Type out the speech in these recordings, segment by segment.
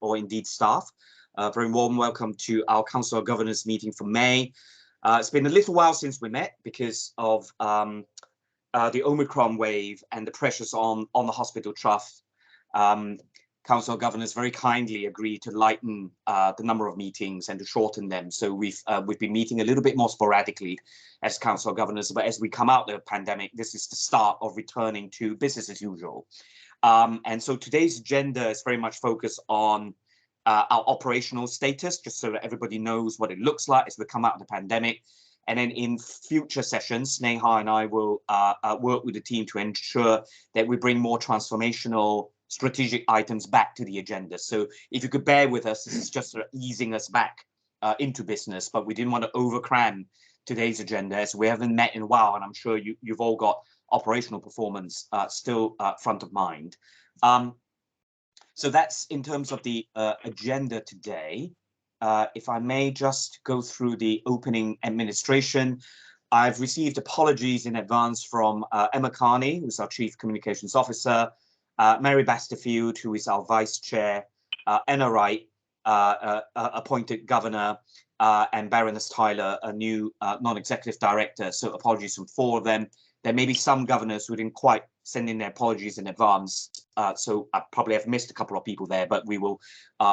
or indeed staff. Very warm welcome to our Council of Governors meeting for May. It's been a little while since we met because of the Omicron wave and the pressures on the hospital trust. Council of Governors very kindly agreed to lighten the number of meetings and to shorten them. So we've been meeting a little bit more sporadically as Council of Governors. But as we come out of the pandemic, this is the start of returning to business as usual. And so today's agenda is very much focused on our operational status, just so that everybody knows what it looks like as we come out of the pandemic. And then in future sessions, Neha and I will work with the team to ensure that we bring more transformational strategic items back to the agenda. So if you could bear with us, this is just sort of easing us back into business, but we didn't want to overcram today's agenda as we haven't met in a while, and I'm sure you've all got operational performance still front of mind. So that's in terms of the agenda today. If I may just go through the opening administration. I've received apologies in advance from Emma Carney, who's our Chief Communications Officer, Mary Basterfield, who is our Vice Chair, Anna Wright, appointed Governor, and Baroness Tyler, a new non-executive director. So apologies from 4 of them. There may be some governors who didn't quite send in their apologies in advance. So I probably have missed a couple of people there, but we will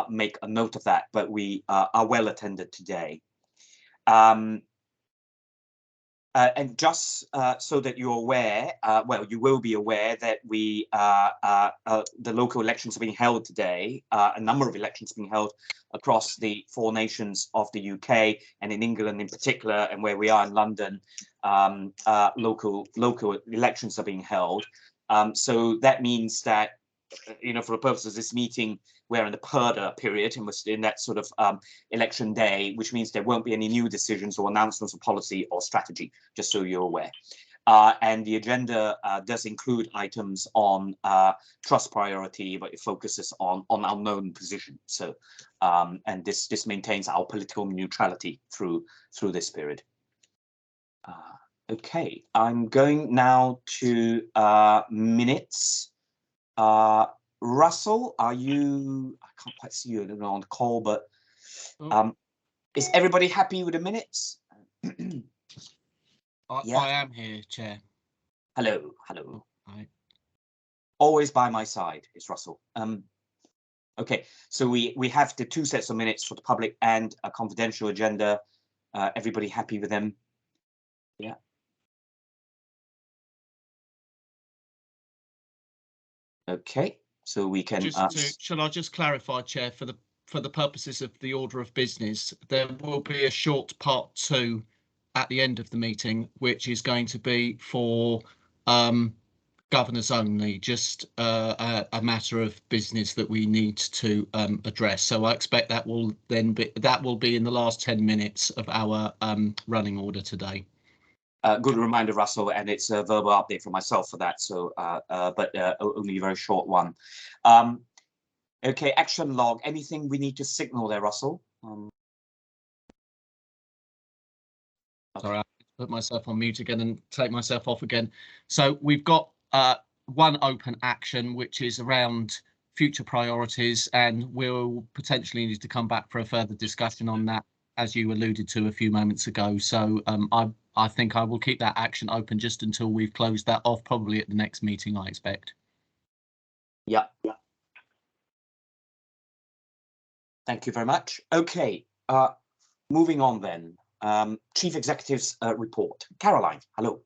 make a note of that. But we are well attended today. And just so that you're aware, well, you will be aware that the local elections are being held today, a number of elections being held across the 4 nations of the UK and in England in particular, and where we are in London, local elections are being held. So that means that, for the purposes of this meeting, we're in the purdah period, and we're in that sort of election day, which means there won't be any new decisions or announcements of policy or strategy, just so you're aware. And the agenda does include items on trust priority, but it focuses on our known position. So, and this maintains our political neutrality through this period. Okay, I'm going now to minutes. Russell, are you? I can't quite see you on the call, but is everybody happy with the minutes? Yeah. I am here, Chair. Hello, hello. Hi. Always by my side is Russell. Okay, so we have the 2 sets of minutes for the public and a confidential agenda. Everybody happy with them? Yeah. Okay. So we can. Shall I just clarify, Chair, for the purposes of the order of business, there will be a short part 2 at the end of the meeting, which is going to be for governors only, just a matter of business that we need to address. So I expect that will be in the last 10 minutes of our running order today. Good reminder, Russell, and it's a verbal update for myself for that. So, but only a very short one. Okay, action log. Anything we need to signal there, Russell? Okay. Sorry, I put myself on mute again and take myself off again. So we've got one open action, which is around future priorities, and we'll potentially need to come back for a further discussion on that, as you alluded to a few moments ago. So I think I will keep that action open just until we've closed that off, probably at the next meeting, I expect. Yeah. Thank you very much. Okay, moving on then. Chief Executive's report. Caroline, hello.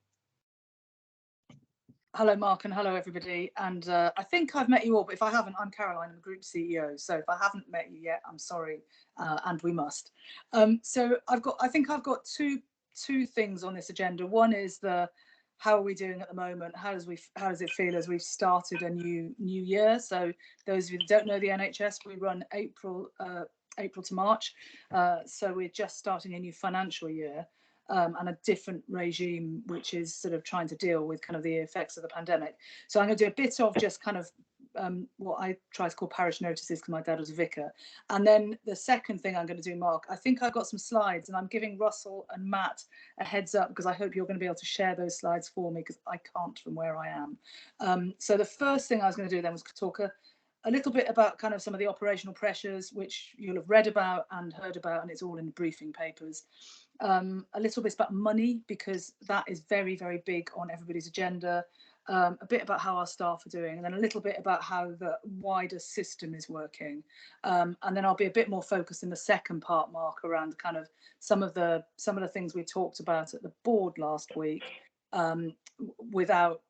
Hello, Mark, and hello, everybody. And I think I've met you all, but if I haven't, I'm Caroline, I'm the Group CEO. So if I haven't met you yet, I'm sorry, and we must. So I think I've got two things on this agenda. One is how are we doing at the moment? How does it feel as we've started a new year? So those of you that don't know the NHS, we run April to March. So we're just starting a new financial year. And a different regime, which is sort of trying to deal with kind of the effects of the pandemic. So I'm going to do a bit of just kind of what I try to call parish notices, because my dad was a vicar. And then the second thing I'm going to do, Mark, I think I've got some slides, and I'm giving Russell and Matt a heads up, because I hope you're going to be able to share those slides for me, because I can't from where I am. So the first thing I was going to do then was talk A little bit about kind of some of the operational pressures, which you'll have read about and heard about, and it's all in the briefing papers. A little bit about money, because that is very, very big on everybody's agenda. A bit about how our staff are doing, and then a little bit about how the wider system is working. And then I'll be a bit more focused in the second part, Mark, around kind of some of the things we talked about at the board last week, without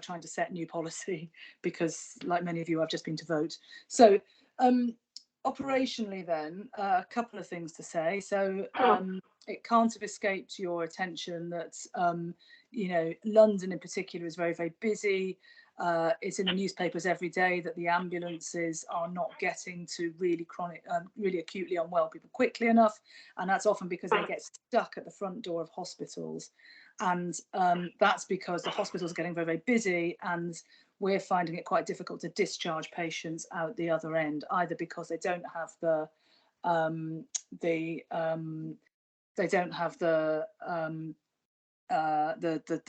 trying to set new policy, because like many of you, I've just been to vote. So operationally then, a couple of things to say. So it can't have escaped your attention that you know, London in particular is very, very busy. It's in the newspapers every day that the ambulances are not getting to really chronic, really acutely unwell people quickly enough, and that's often because they get stuck at the front door of hospitals, and that's because the hospitals are getting very, very busy, and we're finding it quite difficult to discharge patients out the other end, either because they don't have the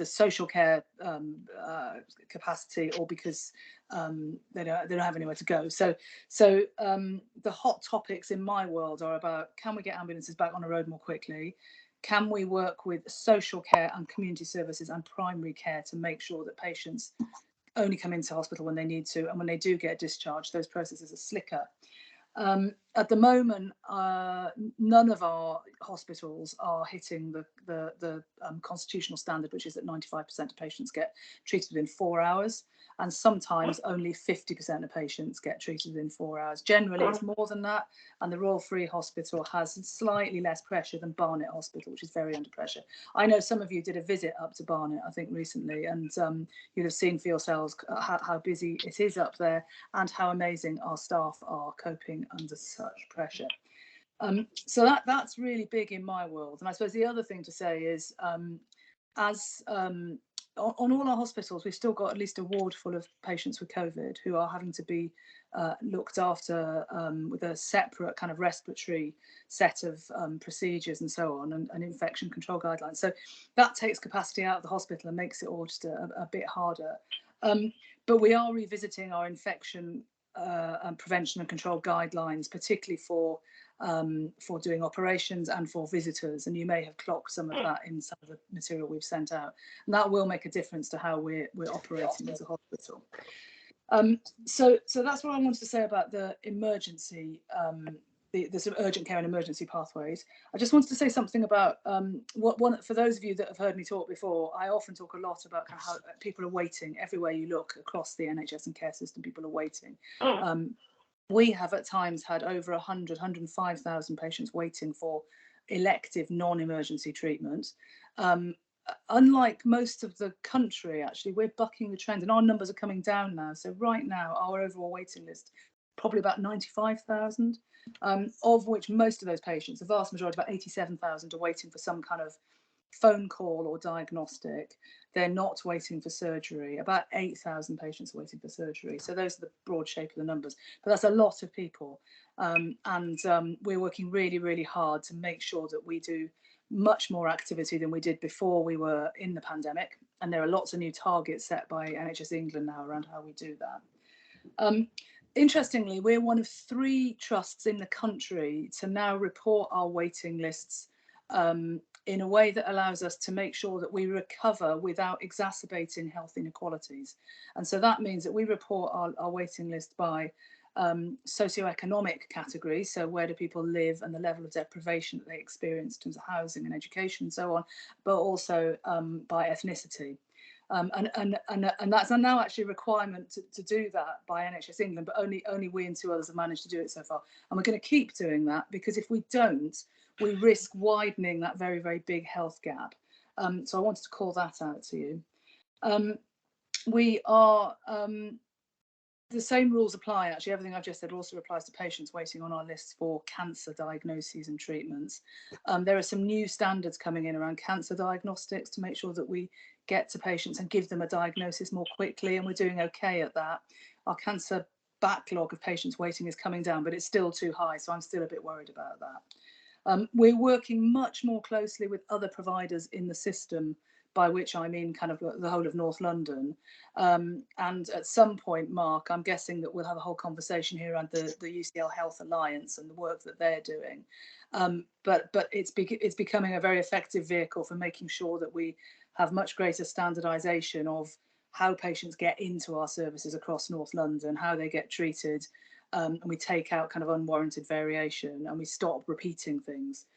social care capacity, or because they don't have anywhere to go. So the hot topics in my world are about, can we get ambulances back on the road more quickly? Can we work with social care and community services and primary care to make sure that patients only come into hospital when they need to, and when they do get discharged, those processes are slicker? At the moment, none of our hospitals are hitting the constitutional standard, which is that 95% of patients get treated within 4 hours, and sometimes only 50% of patients get treated within 4 hours. Generally, it's more than that, and the Royal Free Hospital has slightly less pressure than Barnet Hospital, which is very under pressure. I know some of you did a visit up to Barnet, I think, recently, and you'll have seen for yourselves how busy it is up there, and how amazing our staff are coping under such pressure. So that's really big in my world. And I suppose the other thing to say is, on all our hospitals, we've still got at least a ward full of patients with COVID who are having to be looked after with a separate kind of respiratory set of procedures and so on, and infection control guidelines. So that takes capacity out of the hospital and makes it all just a bit harder. But we are revisiting our infection and prevention and control guidelines, particularly for doing operations and for visitors, and you may have clocked some of that in some of the material we've sent out, and that will make a difference to how we're operating as a hospital. So that's what I wanted to say about the emergency, the sort of urgent care and emergency pathways. I just wanted to say something about for those of you that have heard me talk before, I often talk a lot about kind of how people are waiting everywhere you look across the NHS and care system. People are waiting. We have at times had over 105,000 patients waiting for elective non-emergency treatment. Unlike most of the country, actually, we're bucking the trend, and our numbers are coming down now. So right now, our overall waiting list, probably about 95,000, of which most of those patients, the vast majority, about 87,000, are waiting for some kind of phone call or diagnostic. They're not waiting for surgery. About 8,000 patients are waiting for surgery. So those are the broad shape of the numbers. But that's a lot of people. And we're working really, really hard to make sure that we do much more activity than we did before we were in the pandemic. And there are lots of new targets set by NHS England now around how we do that. Interestingly, we're one of 3 trusts in the country to now report our waiting lists in a way that allows us to make sure that we recover without exacerbating health inequalities. And so that means that we report our waiting list by socioeconomic categories, so where do people live and the level of deprivation that they experience in terms of housing and education and so on, but also by ethnicity. And that's now actually a requirement to do that by NHS England, but only we and 2 others have managed to do it so far. And we're going to keep doing that, because if we don't, we risk widening that very, very big health gap. So I wanted to call that out to you. We are, the same rules apply, actually. Everything I've just said also applies to patients waiting on our lists for cancer diagnoses and treatments. There are some new standards coming in around cancer diagnostics to make sure that we get to patients and give them a diagnosis more quickly, and we're doing okay at that. Our cancer backlog of patients waiting is coming down, but it's still too high, so I'm still a bit worried about that. We're working much more closely with other providers in the system, by which I mean kind of the whole of North London. And at some point, Mark, I'm guessing that we'll have a whole conversation here around the UCL Health Alliance and the work that they're doing. But it's becoming a very effective vehicle for making sure that we have much greater standardisation of how patients get into our services across North London, how they get treated, and we take out kind of unwarranted variation and we stop repeating things.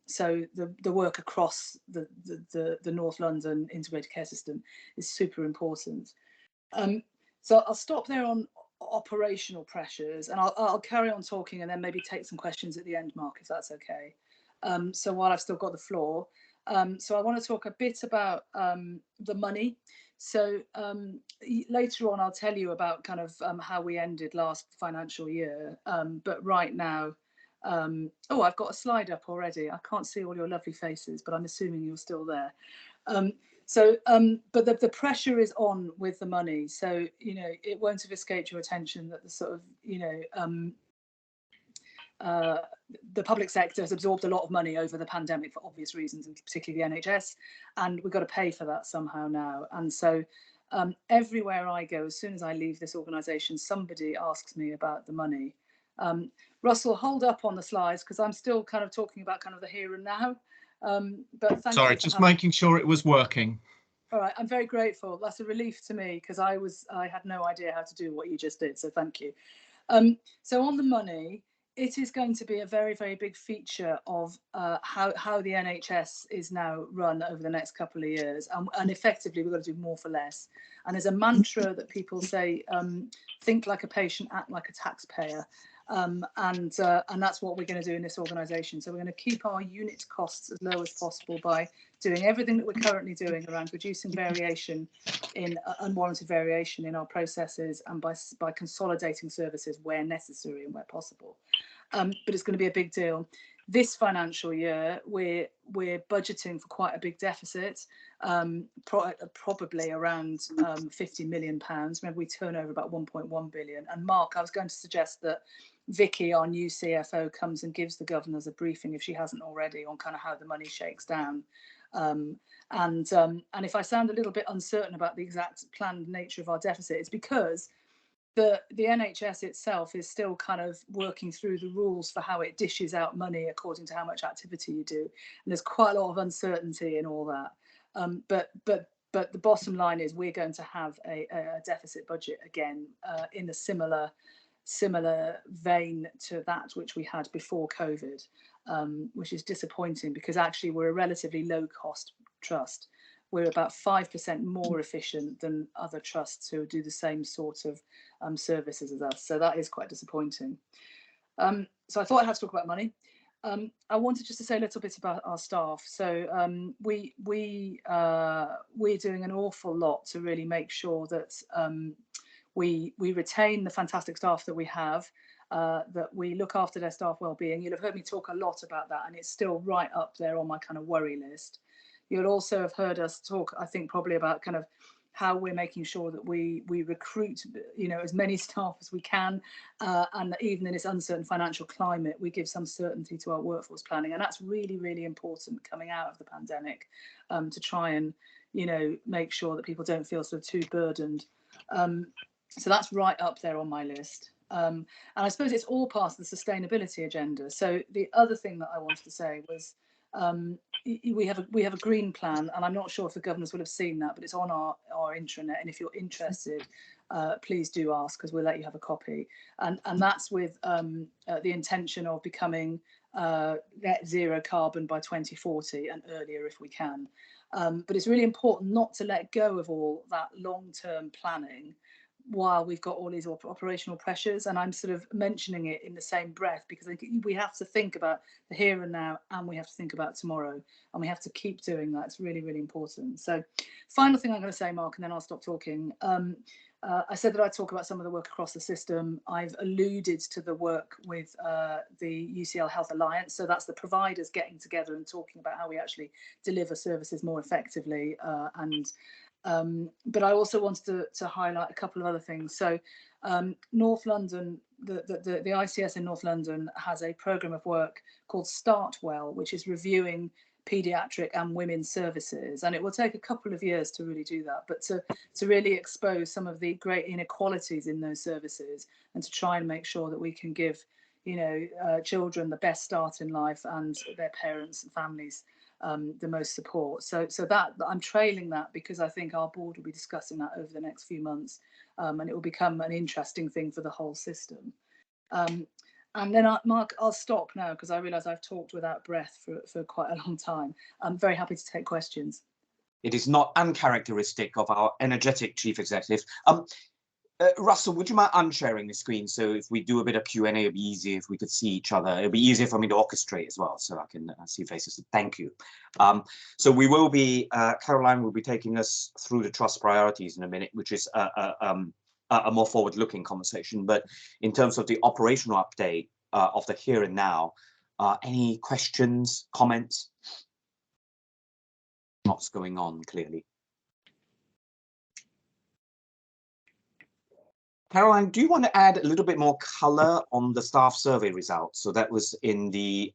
So the work across the North London integrated care system is super important. So I'll stop there on operational pressures, and I'll carry on talking and then maybe take some questions at the end, Mark, if that's okay. So while I've still got the floor, so I want to talk a bit about the money. So later on, I'll tell you about kind of how we ended last financial year. But right now, oh, I've got a slide up already. I can't see all your lovely faces, but I'm assuming you're still there. But the pressure is on with the money. So, you know, it won't have escaped your attention that the sort of, you know, the public sector has absorbed a lot of money over the pandemic for obvious reasons, and particularly the NHS, and we've got to pay for that somehow now. And so everywhere I go, as soon as I leave this organisation, somebody asks me about the money. Russell, hold up on the slides because I'm still kind of talking about kind of the here and now. But thank Sorry, you just making sure it was working. All right, I'm very grateful. That's a relief to me because I had no idea how to do what you just did. So thank you. So on the money, it is going to be a very, very big feature of how the NHS is now run over the next couple of years. And effectively, we've got to do more for less. And there's a mantra that people say, think like a patient, act like a taxpayer. And that's what we're going to do in this organisation. So we're going to keep our unit costs as low as possible by doing everything that we're currently doing around reducing variation in unwarranted variation in our processes, and by consolidating services where necessary and where possible. But it's going to be a big deal. This financial year, we're budgeting for quite a big deficit, probably around £50 million. Remember, we turn over about 1.1 billion. And Mark, I was going to suggest that Vicky, our new CFO, comes and gives the governors a briefing, if she hasn't already, on kind of how the money shakes down. And if I sound a little bit uncertain about the exact planned nature of our deficit, it's because the NHS itself is still kind of working through the rules for how it dishes out money according to how much activity you do, and there's quite a lot of uncertainty in all that. But the bottom line is we're going to have a deficit budget again in a similar vein to that which we had before COVID, which is disappointing because actually we're a relatively low cost trust. We're about 5% more efficient than other trusts who do the same sort of services as us. So that is quite disappointing. So I thought I'd have to talk about money. I wanted just to say a little bit about our staff. So we're doing an awful lot to really make sure that we retain the fantastic staff that we have, that we look after their staff well-being. You'll have heard me talk a lot about that, and it's still right up there on my kind of worry list. You'll also have heard us talk, I think, probably about kind of how we're making sure that we recruit, you know, as many staff as we can, and that even in this uncertain financial climate, we give some certainty to our workforce planning, and that's really, really important coming out of the pandemic, to try and, you know, make sure that people don't feel sort of too burdened. So that's right up there on my list. And I suppose it's all part of the sustainability agenda. So the other thing that I wanted to say was, we have a green plan, and I'm not sure if the governors will have seen that, but it's on our intranet, and if you're interested, please do ask, because we'll let you have a copy. And that's with the intention of becoming net zero carbon by 2040 and earlier if we can. But it's really important not to let go of all that long-term planning while we've got all these operational pressures. And I'm sort of mentioning it in the same breath because I think we have to think about the here and now, and we have to think about tomorrow, and we have to keep doing that. It's really, really important. So final thing I'm going to say, Mark, and then I'll stop talking. I said that I'd talk about some of the work across the system. I've alluded to the work with the UCL Health Alliance. So that's the providers getting together and talking about how we actually deliver services more effectively. But I also wanted to highlight a couple of other things. So North London, the ICS in North London has a programme of work called Start Well, which is reviewing paediatric and women's services, and it will take a couple of years to really do that, but to really expose some of the great inequalities in those services, and to try and make sure that we can give, you know, children the best start in life, and their parents and families the most support. So that I'm trailing that, because I think our board will be discussing that over the next few months, and it will become an interesting thing for the whole system. And then, Mark, I'll stop now, because I realise I've talked without breath for quite a long time. I'm very happy to take questions. It is not uncharacteristic of our energetic chief executive. Russell, would you mind unsharing the screen? So if we do a bit of Q&A, it'd be easier if we could see each other. It'd be easier for me to orchestrate as well, so I can see faces. Thank you. So we will be, Caroline will be taking us through the trust priorities in a minute, which is a more forward-looking conversation. But in terms of the operational update of the here and now, any questions, comments? What's going on, clearly? Caroline, do you want to add a little bit more colour on the staff survey results? So that was in the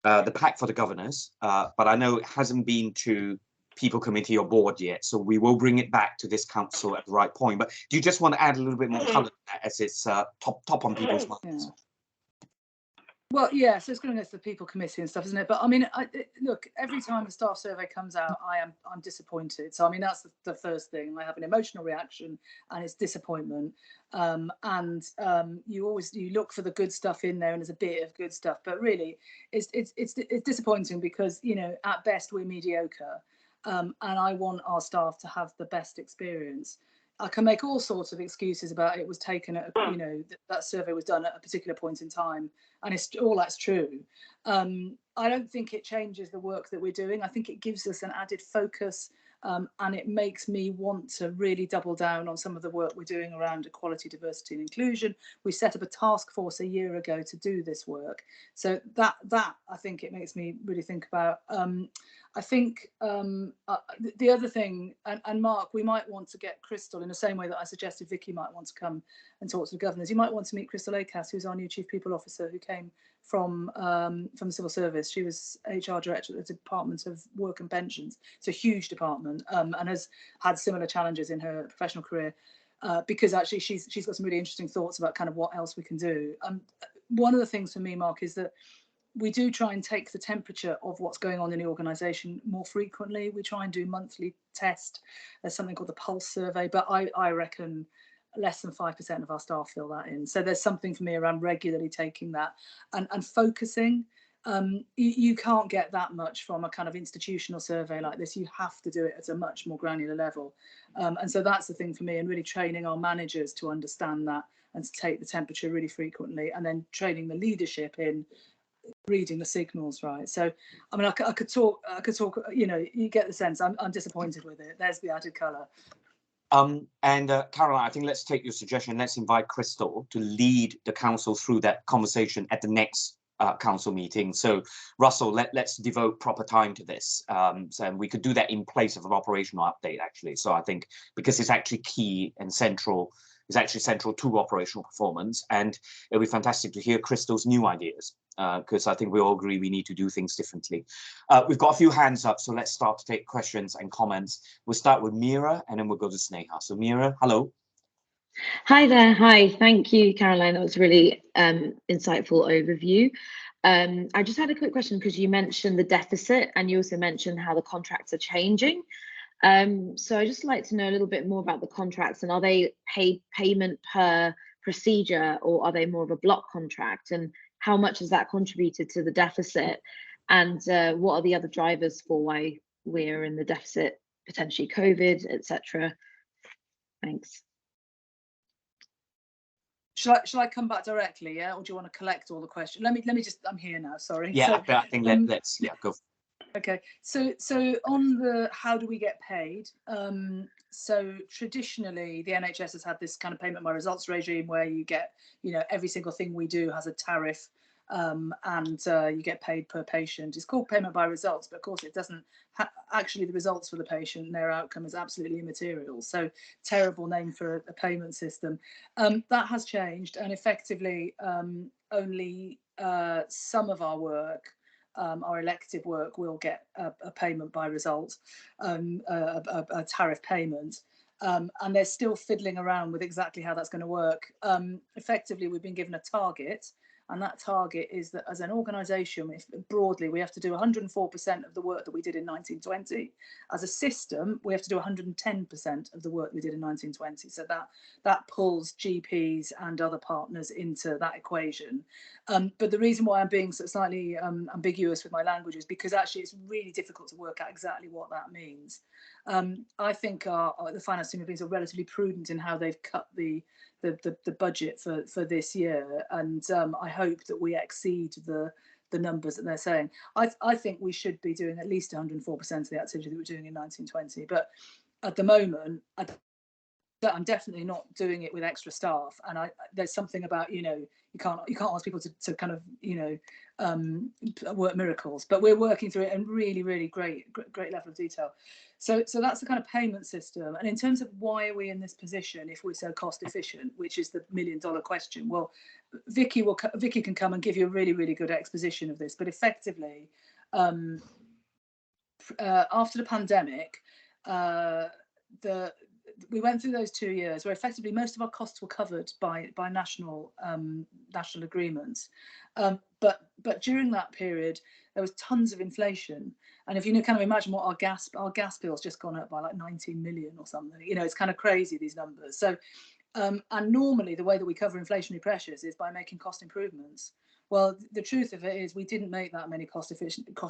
pack for the governors, but I know it hasn't been to people committee or board yet, so we will bring it back to this council at the right point. But do you just want to add a little bit more colour as it's top on people's minds? Yeah. Well, yeah, so it's going to go to the people committee and stuff, isn't it? But I mean, look, every time the staff survey comes out, I'm disappointed. So I mean, that's the first thing. I have an emotional reaction, and it's disappointment. You look for the good stuff in there, and there's a bit of good stuff, but really, it's disappointing, because, you know, at best we're mediocre, and I want our staff to have the best experience. I can make all sorts of excuses about it was taken at, you know, that survey was done at a particular point in time, and it's all that's true. I don't think it changes the work that we're doing. I think it gives us an added focus, and it makes me want to really double down on some of the work we're doing around equality, diversity and inclusion. We set up a task force a year ago to do this work. So that I think it makes me really think about. I think the other thing, and Mark, we might want to get Crystal, in the same way that I suggested Vicky might want to come and talk to the governors. You might want to meet Crystal Acas, who's our new Chief People Officer, who came from the Civil Service. She was HR Director at the Department of Work and Pensions. It's a huge department, and has had similar challenges in her professional career, because actually she's got some really interesting thoughts about kind of what else we can do. One of the things for me, Mark, is that we do try and take the temperature of what's going on in the organisation more frequently. We try and do monthly test. There's something called the Pulse survey, but I reckon less than 5% of our staff fill that in. So there's something for me around regularly taking that and focusing. You can't get that much from a kind of institutional survey like this. You have to do it at a much more granular level. And so that's the thing for me, and really training our managers to understand that and to take the temperature really frequently, and then training the leadership in reading the signals right. So I mean, I could talk, you know, you get the sense. I'm disappointed with it. There's the added colour. Caroline, I think let's take your suggestion. Let's invite Crystal to lead the council through that conversation at the next council meeting. So Russell, let's devote proper time to this. So we could do that in place of an operational update, actually. So I think, because it's actually key and central, is actually central to operational performance, and it'll be fantastic to hear Crystal's new ideas, because I think we all agree we need to do things differently. We've got a few hands up, so let's start to take questions and comments. We'll start with Mira, and then we'll go to Sneha. So Mira, hello. Hi there. Hi. Thank you, Caroline. That was a really insightful overview. I just had a quick question, because you mentioned the deficit, and you also mentioned how the contracts are changing. So I'd just like to know a little bit more about the contracts, and are they payment per procedure, or are they more of a block contract, and how much has that contributed to the deficit, and what are the other drivers for why we're in the deficit, potentially COVID, etc. Thanks. Shall I come back directly, yeah, or do you want to collect all the questions? Let me just, I'm here now, sorry. Yeah, so, I think let's go. Okay, so on the how do we get paid? So traditionally, the NHS has had this kind of payment by results regime, where you get, you know, every single thing we do has a tariff, and you get paid per patient. It's called payment by results, but of course it doesn't actually, the results for the patient and their outcome is absolutely immaterial. So terrible name for a payment system. That has changed, and effectively only some of our work our elective work will get a payment by result, a tariff payment. And they're still fiddling around with exactly how that's going to work. Effectively, we've been given a target, and that target is that as an organisation, broadly, we have to do 104% of the work that we did in 1920. As a system, we have to do 110% of the work we did in 1920. So that pulls GPs and other partners into that equation. But the reason why I'm being slightly ambiguous with my language is because actually it's really difficult to work out exactly what that means. I think the finance team have been relatively prudent in how they've cut the budget for this year, and I hope that we exceed the numbers that they're saying. I think we should be doing at least 104% of the activity that we're doing in 1920, but at the moment I'm definitely not doing it with extra staff, and there's something about, you can't ask people to kind of work miracles, but we're working through it in really great level of detail. So that's the kind of payment system. And in terms of why are we in this position if we're so cost efficient, which is the $1 million question, well, Vicky can come and give you a really good exposition of this. But effectively, after the pandemic, we went through those 2 years where effectively most of our costs were covered by national agreements, but during that period there was tons of inflation, and if you kind of imagine what our gas bill's just gone up by like 19 million or something, it's kind of crazy, these numbers. So and normally the way that we cover inflationary pressures is by making cost improvements. Well, the truth of it is we didn't make that many cost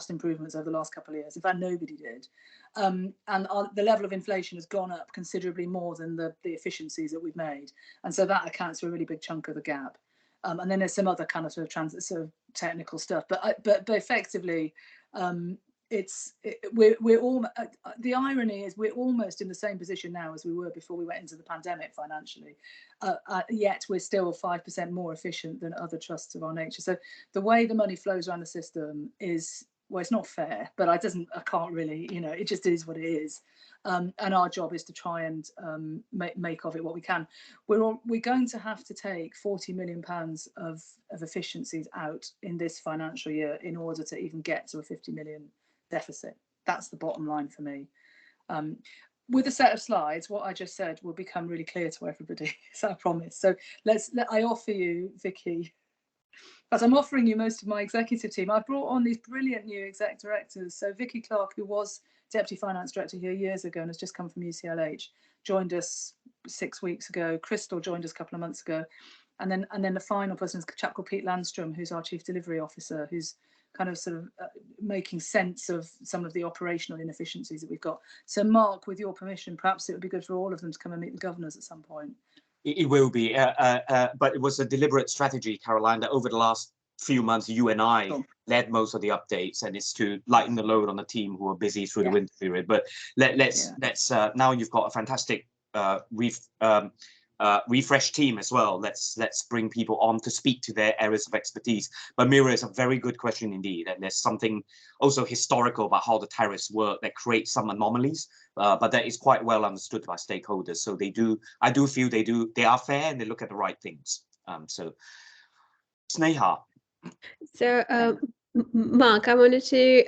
improvements over the last couple of years. In fact, nobody did. And the level of inflation has gone up considerably more than the efficiencies that we've made. And so that accounts for a really big chunk of the gap. And then there's some other kind of sort of technical stuff. But effectively, we're all. The irony is we're almost in the same position now as we were before we went into the pandemic financially. Yet we're still 5% more efficient than other trusts of our nature. So the way the money flows around the system is, well, it's not fair, but I can't really, it just is what it is. And our job is to try and make of it what we can. We're going to have to take £40 million of efficiencies out in this financial year in order to even get to a 50 million deficit. That's the bottom line for me. With a set of slides, what I just said will become really clear to everybody, so I promise. So I offer you, Vicky, but I'm offering you most of my executive team. I've brought on these brilliant new exec directors. So Vicky Clarke, who was Deputy Finance Director here years ago and has just come from UCLH, joined us 6 weeks ago. Crystal joined us a couple of months ago. And then the final person is a chap called Pete Landstrom, who's our Chief Delivery Officer, who's kind of sort of making sense of some of the operational inefficiencies that we've got. So Mark, with your permission, perhaps it would be good for all of them to come and meet the governors at some point. It will be, but it was a deliberate strategy, Caroline, that over the last few months, you and I led most of the updates, and it's to lighten the load on the team who are busy through the winter period. But let's now you've got a fantastic refreshed team as well. Let's bring people on to speak to their areas of expertise. But Mira, is a very good question indeed, and there's something also historical about how the tariffs work that creates some anomalies, but that is quite well understood by stakeholders. So I do feel they are fair and they look at the right things. So Sneha. So Mark, I wanted to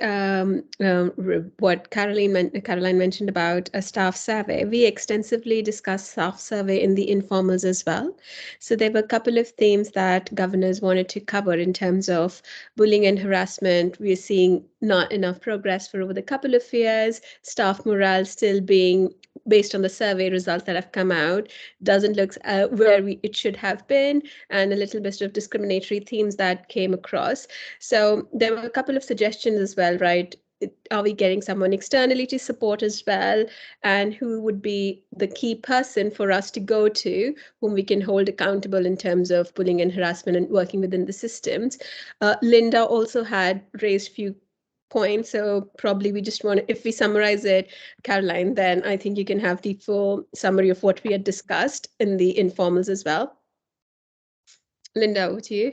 what Caroline mentioned about a staff survey. We extensively discussed staff survey in the informals as well. So there were a couple of themes that governors wanted to cover in terms of bullying and harassment. We're seeing not enough progress for over the couple of years. Staff morale still being, based on the survey results that have come out, doesn't look where it should have been, and a little bit of discriminatory themes that came across. So there were a couple of suggestions as well, right? Are we getting someone externally to support as well? And who would be the key person for us to go to, whom we can hold accountable in terms of bullying and harassment and working within the systems? Linda also had raised a few points, so probably we just want to, if we summarize it, Caroline, then I think you can have the full summary of what we had discussed in the informals as well. Linda, over to you.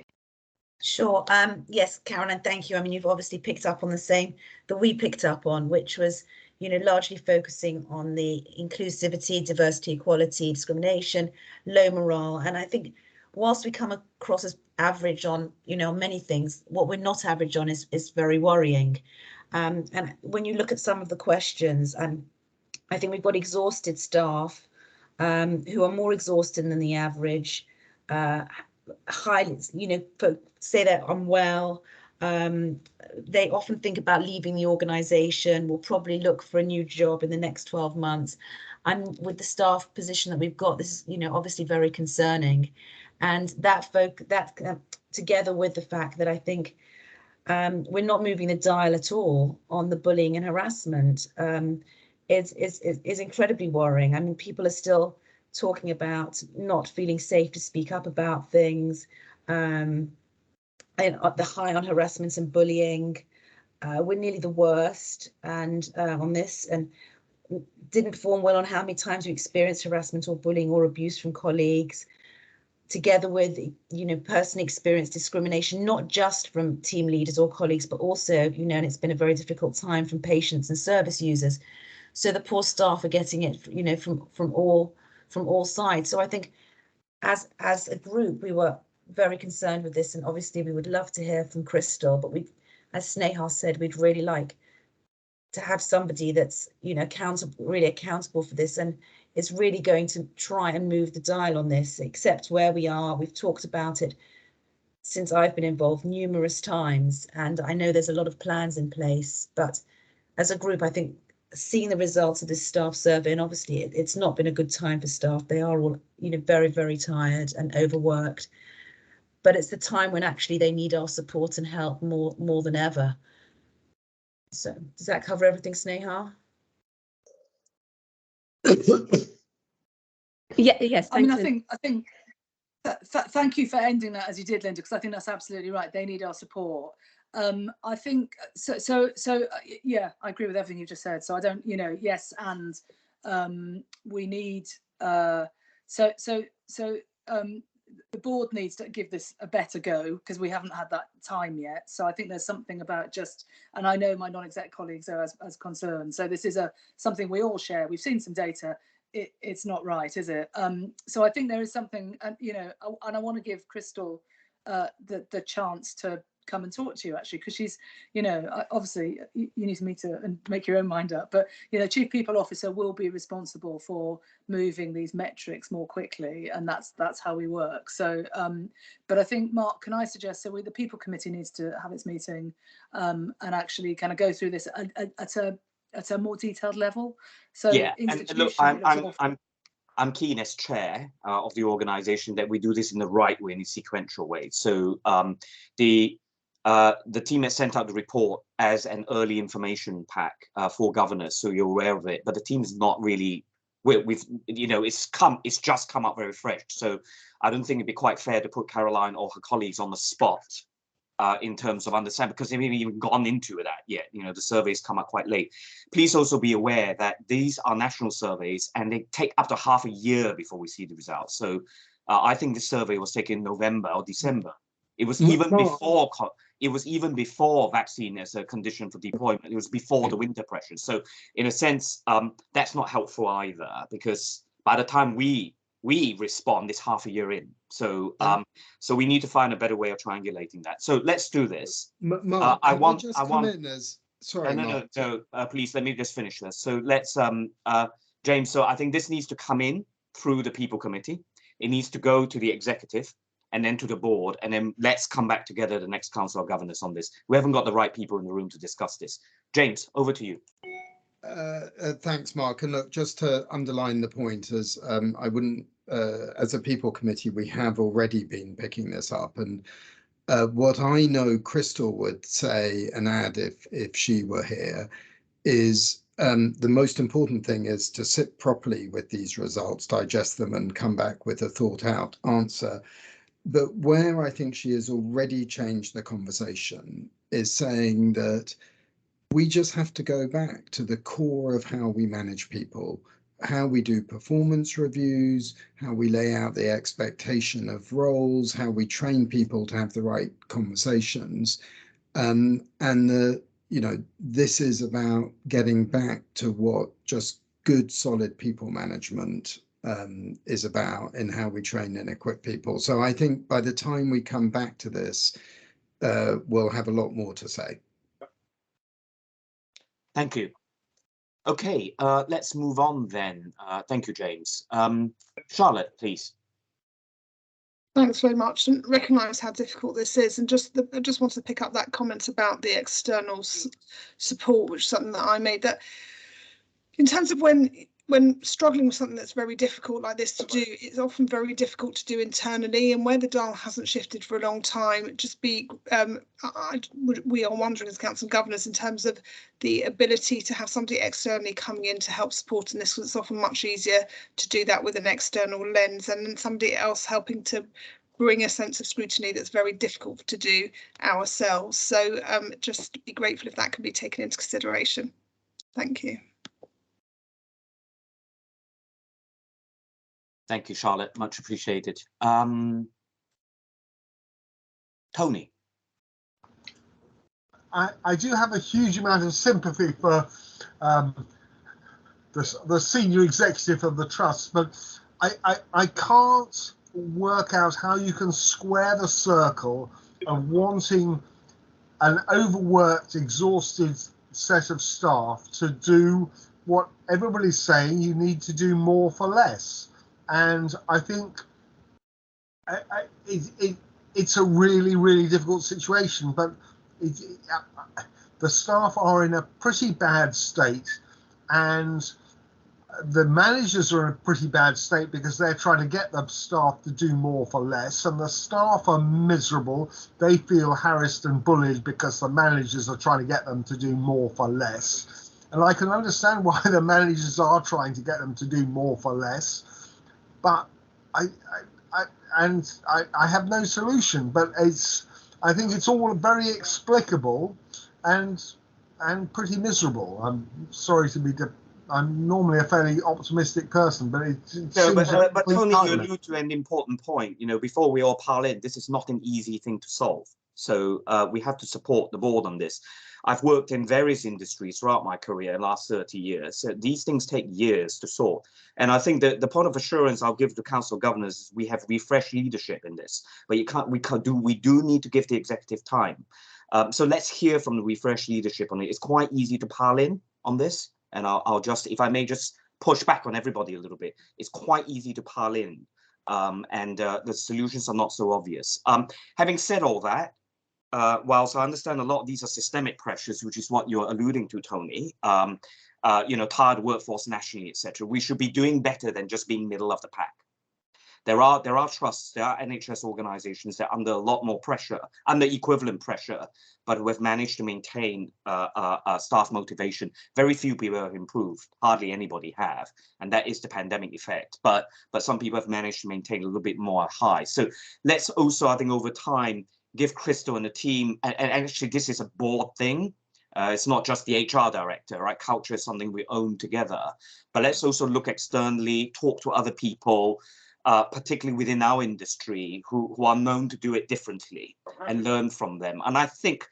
Sure. Yes, Caroline, thank you. I mean, you've obviously picked up on the same that we picked up on, which was, largely focusing on the inclusivity, diversity, equality, discrimination, low morale. And I think whilst we come across as average on, you know, many things, what we're not average on is very worrying. And when you look at some of the questions, I think we've got exhausted staff who are more exhausted than the average, highly, you know, say they're unwell. They often think about leaving the organisation, will probably look for a new job in the next 12 months. And with the staff position that we've got, this is, you know, obviously very concerning. And that together with the fact that I think we're not moving the dial at all on the bullying and harassment is incredibly worrying. I mean, people are still talking about not feeling safe to speak up about things. And the high on harassment and bullying, we're nearly the worst and on this, and didn't perform well on how many times we experienced harassment or bullying or abuse from colleagues, together with, you know, personally experienced discrimination, not just from team leaders or colleagues, but also, you know, and it's been a very difficult time from patients and service users. So the poor staff are getting it, you know, from all sides. So I think as a group, we were very concerned with this, and obviously we would love to hear from Crystal, but we, as Sneha said, we'd really like to have somebody that's, you know, really accountable for this, and is really going to try and move the dial on this, except where we are. We've talked about it since I've been involved numerous times, and I know there's a lot of plans in place, but as a group, I think seeing the results of this staff survey, and obviously it's not been a good time for staff. They are all, you know, very, very tired and overworked, but it's the time when actually they need our support and help more than ever. So does that cover everything, Sneha? Yeah, yes. I mean, I think thank you for ending that as you did, Linda, because I think that's absolutely right. They need our support. I think so yeah, I agree with everything you just said. So I don't, you know, yes, and we need the board needs to give this a better go, because we haven't had that time yet. So I think there's something about just, and I know my non-exec colleagues are as concerned. So this is something we all share. We've seen some data. It's not right, is it? So I think there is something, and you know, and I want to give Crystal the chance to come and talk to you, actually, because she's, you know, obviously you need to meet her and make your own mind up, but you know, Chief People Officer will be responsible for moving these metrics more quickly, and that's how we work. So but I think, Mark, can I suggest, so the People Committee needs to have its meeting and actually kind of go through this at a more detailed level. So yeah, and look, I'm keen as chair of the organisation that we do this in the right way, in a sequential way. So the team has sent out the report as an early information pack for governors, so you're aware of it. But the team is not really, we've you know, it's just come up very fresh. So I don't think it'd be quite fair to put Caroline or her colleagues on the spot in terms of understanding, because they haven't even gone into that yet. You know, the surveys come up quite late. Please also be aware that these are national surveys, and they take up to half a year before we see the results. So I think the survey was taken in November or December. It was even before. It was even before vaccine as a condition for deployment. It was before the winter pressures. So in a sense, that's not helpful either, because by the time we respond, it's half a year in. So so we need to find a better way of triangulating that. So let's do this. Mark, sorry, please let me just finish this. So let's James, so I think this needs to come in through the People Committee. It needs to go to the executive and then to the board, and then let's come back together the next Council of Governors on this. We haven't got the right people in the room to discuss this. James, over to you. Thanks, Mark. And look, just to underline the point, as I wouldn't, as a People Committee, we have already been picking this up. And what I know Crystal would say and add if she were here is the most important thing is to sit properly with these results, digest them, and come back with a thought out answer. But where I think she has already changed the conversation is saying that we just have to go back to the core of how we manage people, how we do performance reviews, how we lay out the expectation of roles, how we train people to have the right conversations. And you know, this is about getting back to what just good, solid people management is about in how we train and equip people. So I think by the time we come back to this, we'll have a lot more to say. Thank you. Okay, let's move on then. Thank you, James. Charlotte, please. Thanks very much, and recognise how difficult this is. And I just wanted to pick up that comment about the external support, which is something that I made. That in terms of when struggling with something that's very difficult like this to do, it's often very difficult to do internally, and where the dial hasn't shifted for a long time, we are wondering as council governors in terms of the ability to have somebody externally coming in to help support in this, because it's often much easier to do that with an external lens, and then somebody else helping to bring a sense of scrutiny that's very difficult to do ourselves. So just be grateful if that can be taken into consideration. Thank you. Thank you, Charlotte. Much appreciated. Tony. I do have a huge amount of sympathy for the senior executive of the trust, but I can't work out how you can square the circle of wanting an overworked, exhausted set of staff to do what everybody's saying you need to do more for less. And I think it's a really, really difficult situation, but the staff are in a pretty bad state, and the managers are in a pretty bad state because they're trying to get the staff to do more for less, and the staff are miserable. They feel harassed and bullied because the managers are trying to get them to do more for less. And I can understand why the managers are trying to get them to do more for less, but I have no solution. But I think it's all very explicable and pretty miserable. I'm sorry to be. I'm normally a fairly optimistic person, but but Tony, you allude to an important point. You know, before we all pile in, this is not an easy thing to solve. So we have to support the board on this. I've worked in various industries throughout my career, last 30 years. So these things take years to sort. And I think that the point of assurance I'll give to council governors is we have refreshed leadership in this, but we do need to give the executive time. So let's hear from the refreshed leadership on it. It's quite easy to pile in on this. And I'll just, if I may just push back on everybody a little bit, it's quite easy to pile in, and the solutions are not so obvious. Having said all that, whilst I understand a lot of these are systemic pressures, which is what you're alluding to, Tony, you know, tired workforce nationally, etc., we should be doing better than just being middle of the pack. There are trusts, there are NHS organisations that are under a lot more pressure, under equivalent pressure, but who have managed to maintain staff motivation. Very few people have improved, hardly anybody have, and that is the pandemic effect. But some people have managed to maintain a little bit more high. So let's also, I think, over time, give Crystal and the team, and actually this is a board thing. It's not just the HR director, right? Culture is something we own together. But let's also look externally, talk to other people, particularly within our industry, who are known to do it differently, and learn from them. And I think,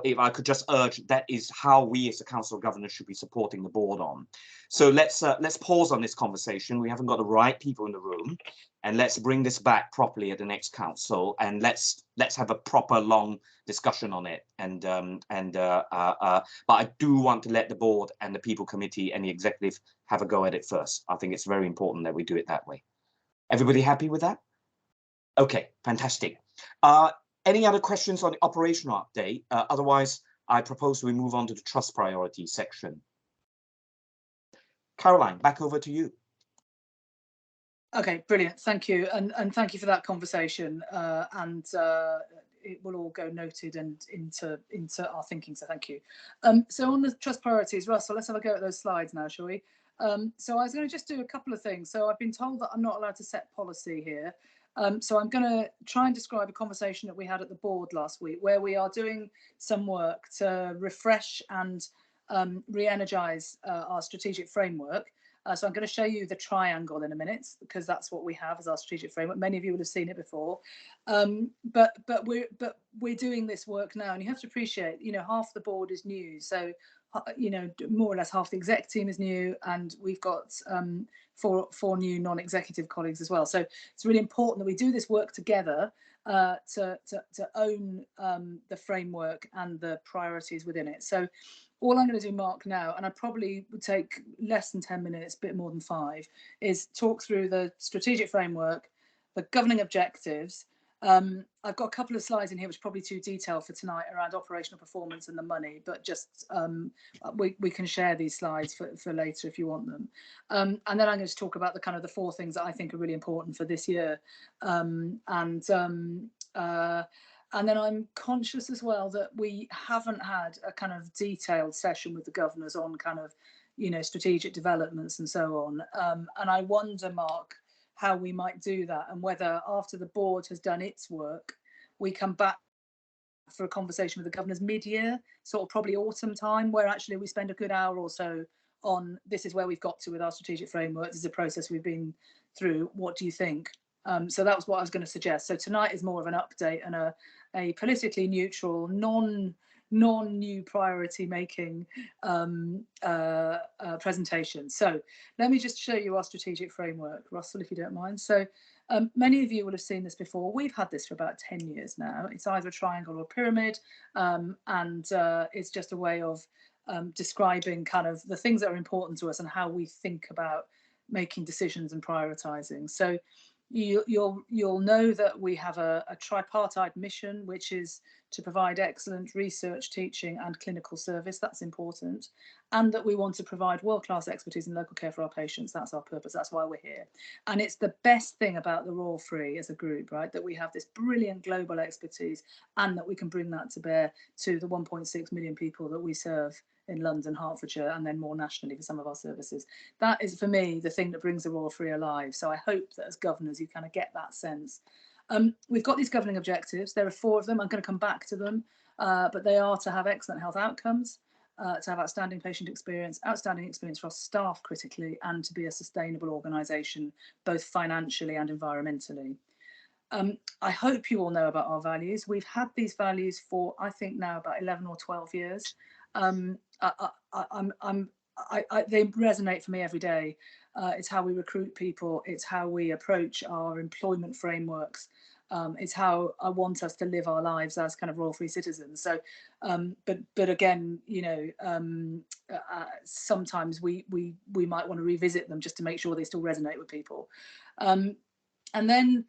if I could just urge, that is how we as a council of governors should be supporting the board on. So let's pause on this conversation. We haven't got the right people in the room, and let's bring this back properly at the next council, and let's have a proper long discussion on it. But I do want to let the board and the people committee and the executive have a go at it first. I think it's very important that we do it that way. Everybody happy with that? Okay, fantastic. Any other questions on the operational update? Otherwise, I propose we move on to the trust priority section. Caroline, back over to you. Okay, brilliant. Thank you. And thank you for that conversation. It will all go noted and into our thinking. So thank you. So on the trust priorities, Russell, let's have a go at those slides now, shall we? So I was going to just do a couple of things. So I've been told that I'm not allowed to set policy here. So I'm going to try and describe a conversation that we had at the board last week, where we are doing some work to refresh and re-energize our strategic framework. So I'm going to show you the triangle in a minute, because that's what we have as our strategic framework. Many of you will have seen it before, but we're doing this work now, and you have to appreciate, you know, half the board is new. So you know, more or less half the exec team is new, and we've got four new non-executive colleagues as well. So it's really important that we do this work together to own the framework and the priorities within it. So all I'm going to do, Mark, now, and I probably would take less than 10 minutes, a bit more than 5, is talk through the strategic framework, the governing objectives. I've got a couple of slides in here which are probably too detailed for tonight around operational performance and the money, but just we can share these slides for later if you want them. And then I'm going to talk about the kind of the 4 things that I think are really important for this year. And then I'm conscious as well that we haven't had a kind of detailed session with the governors on kind of, you know, strategic developments and so on. And I wonder, Mark, how we might do that, and whether after the board has done its work, we come back for a conversation with the governors mid-year, sort of probably autumn time, where actually we spend a good hour or so on this is where we've got to with our strategic framework. This is a process we've been through. What do you think? So that was what I was going to suggest. So tonight is more of an update and a politically neutral, non-new priority making presentation. So let me just show you our strategic framework, Russell, if you don't mind. So many of you will have seen this before. We've had this for about 10 years now. It's either a triangle or a pyramid, and it's just a way of describing kind of the things that are important to us and how we think about making decisions and prioritizing. So you'll know that we have a tripartite mission, which is to provide excellent research, teaching and clinical service. That's important. And that we want to provide world-class expertise in local care for our patients. That's our purpose. That's why we're here. And it's the best thing about the Royal Free as a group, right? That we have this brilliant global expertise and that we can bring that to bear to the 1.6 million people that we serve in London, Hertfordshire, and then more nationally for some of our services. That is, for me, the thing that brings the Royal Free alive. So I hope that as governors, you kind of get that sense. We've got these governing objectives. There are 4 of them. I'm going to come back to them, but they are to have excellent health outcomes, to have outstanding patient experience, outstanding experience for our staff critically, and to be a sustainable organisation, both financially and environmentally. I hope you all know about our values. We've had these values for, I think now, about 11 or 12 years. They resonate for me every day. It's how we recruit people. It's how we approach our employment frameworks. It's how I want us to live our lives as kind of Royal Free citizens. So, but again, you know, sometimes we might want to revisit them just to make sure they still resonate with people. And then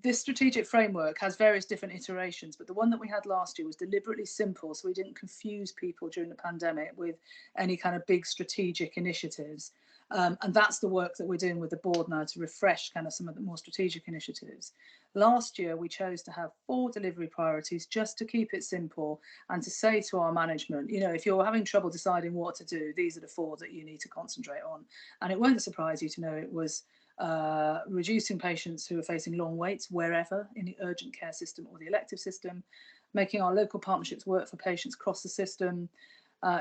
this strategic framework has various different iterations, but the one that we had last year was deliberately simple, so we didn't confuse people during the pandemic with any kind of big strategic initiatives. And that's the work that we're doing with the board now to refresh kind of some of the more strategic initiatives. Last year, we chose to have 4 delivery priorities just to keep it simple and to say to our management, you know, if you're having trouble deciding what to do, these are the 4 that you need to concentrate on. And it won't surprise you to know it was reducing patients who are facing long waits wherever in the urgent care system or the elective system, making our local partnerships work for patients across the system,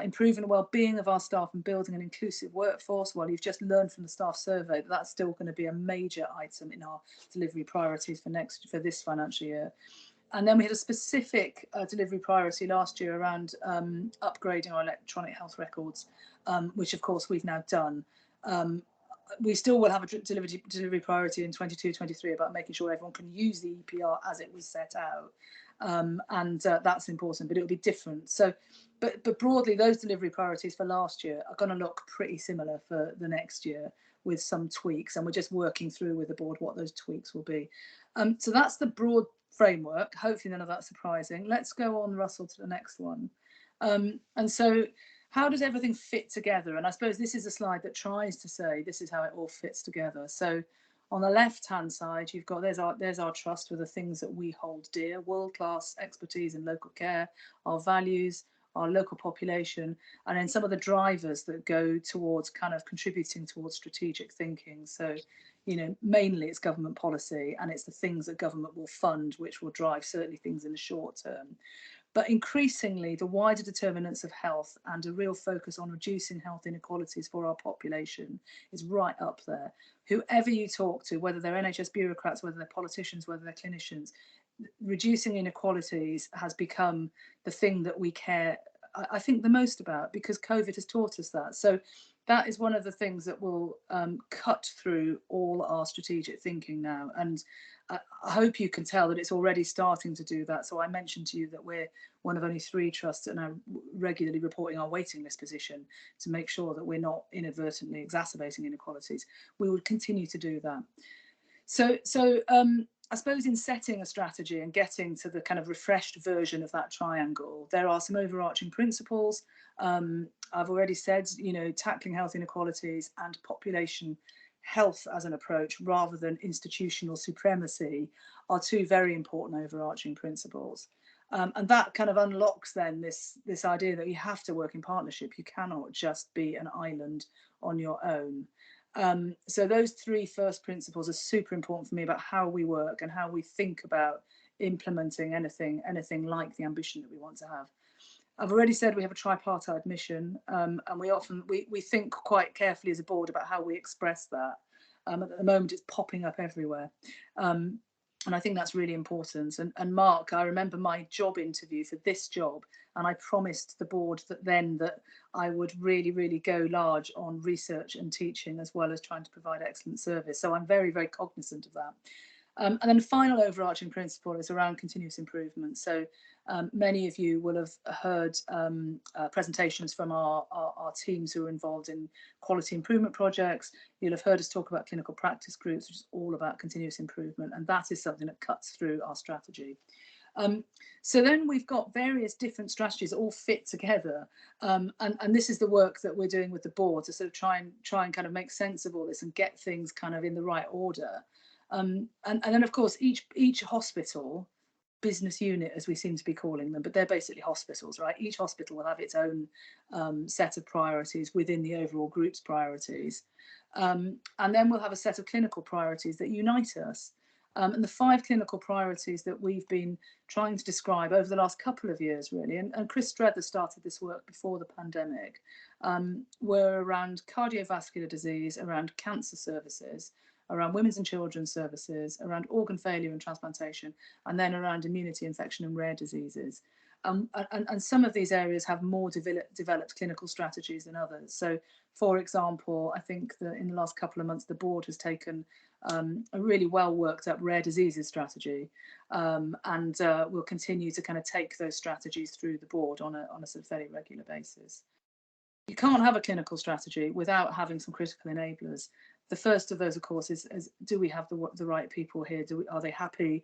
improving the well-being of our staff and building an inclusive workforce. Well, you've just learned from the staff survey that that's still going to be a major item in our delivery priorities for this financial year. And then we had a specific delivery priority last year around upgrading our electronic health records, which of course we've now done. We still will have a delivery priority in 22-23 about making sure everyone can use the EPR as it was set out. And that's important, but it'll be different. So, but broadly, those delivery priorities for last year are going to look pretty similar for the next year with some tweaks, and we're just working through with the board what those tweaks will be. So that's the broad framework. Hopefully none of that's surprising. Let's go on, Russell, to the next one. And so how does everything fit together? And I suppose this is a slide that tries to say this is how it all fits together. So on the left-hand side, you've got, there's our trust with the things that we hold dear: world-class expertise in local care, our values, our local population, and then some of the drivers that go towards kind of contributing towards strategic thinking. So, you know, mainly it's government policy, and it's the things that government will fund, which will drive certainly things in the short term. But increasingly, the wider determinants of health and a real focus on reducing health inequalities for our population is right up there. Whoever you talk to, whether they're NHS bureaucrats, whether they're politicians, whether they're clinicians, reducing inequalities has become the thing that we care I think the most about, because COVID has taught us that. So that is one of the things that will cut through all our strategic thinking now. And I hope you can tell that it's already starting to do that. So I mentioned to you that we're one of only 3 trusts that are now regularly reporting our waiting list position to make sure that we're not inadvertently exacerbating inequalities. We will continue to do that. So I suppose in setting a strategy and getting to the kind of refreshed version of that triangle, there are some overarching principles. I've already said, you know, tackling health inequalities and population health as an approach rather than institutional supremacy are 2 very important overarching principles. And that kind of unlocks then this idea that you have to work in partnership. You cannot just be an island on your own. So those 3 first principles are super important for me about how we work and how we think about implementing anything like the ambition that we want to have. I've already said we have a tripartite mission, and we think quite carefully as a board about how we express that. At the moment, it's popping up everywhere. And I think that's really important. And Mark, I remember my job interview for this job, and I promised the board that I would really, really go large on research and teaching, as well as trying to provide excellent service. So I'm very, very cognizant of that. And then the final overarching principle is around continuous improvement. So many of you will have heard presentations from our teams who are involved in quality improvement projects. You'll have heard us talk about clinical practice groups, which is all about continuous improvement. And that is something that cuts through our strategy. So then we've got various different strategies that all fit together. And this is the work that we're doing with the board to sort of try and kind of make sense of all this and get things kind of in the right order. And then, of course, each hospital, business unit, as we seem to be calling them, but they're basically hospitals, right? Each hospital will have its own set of priorities within the overall group's priorities. And then we'll have a set of clinical priorities that unite us. And the 5 clinical priorities that we've been trying to describe over the last couple of years, really, and Chris Strether started this work before the pandemic, were around cardiovascular disease, around cancer services, around women's and children's services, around organ failure and transplantation, and then around immunity, infection and rare diseases. And some of these areas have more developed clinical strategies than others. So, for example, I think that in the last couple of months, the board has taken a really well worked up rare diseases strategy, and we'll continue to kind of take those strategies through the board on a sort of fairly regular basis. You can't have a clinical strategy without having some critical enablers. The first of those, of course, is do we have the right people here? Are they happy?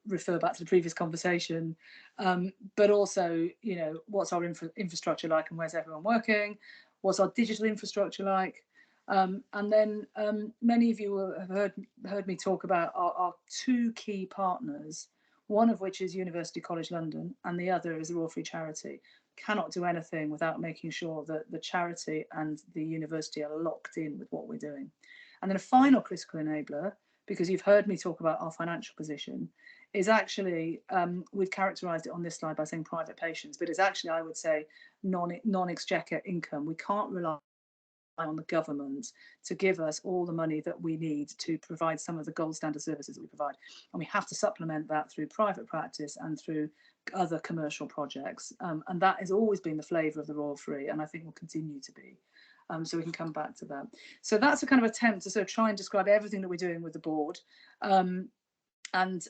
Refer back to the previous conversation, but also, you know, what's our infrastructure like and where's everyone working? What's our digital infrastructure like? And then many of you will have heard me talk about our 2 key partners, one of which is University College London and the other is the Royal Free Charity. Cannot do anything without making sure that the charity and the university are locked in with what we're doing. And then a final critical enabler, because you've heard me talk about our financial position, is actually, we've characterised it on this slide by saying private patients, but it's actually, I would say, non-exchequer income. We can't rely on the government to give us all the money that we need to provide some of the gold standard services that we provide. And we have to supplement that through private practice and through other commercial projects. And that has always been the flavour of the Royal Free, and I think will continue to be. So we can come back to that. So that's a kind of attempt to sort of try and describe everything that we're doing with the board. And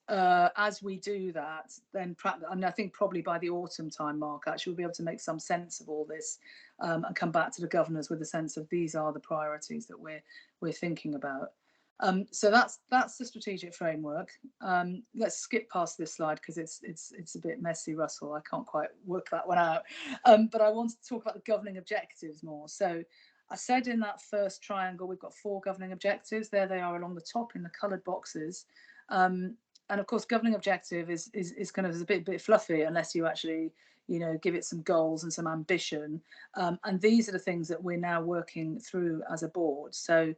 as we do that, then I think probably by the autumn time, Mark, actually we'll be able to make some sense of all this and come back to the governors with a sense of these are the priorities that we're thinking about. So that's the strategic framework. Let's skip past this slide because it's a bit messy, Russell. I can't quite work that one out. But I wanted to talk about the governing objectives more. So I said in that first triangle, we've got 4 governing objectives. There they are along the top in the coloured boxes. And of course, governing objective is kind of a bit fluffy unless you actually, you know, give it some goals and some ambition. And these are the things that we're now working through as a board. So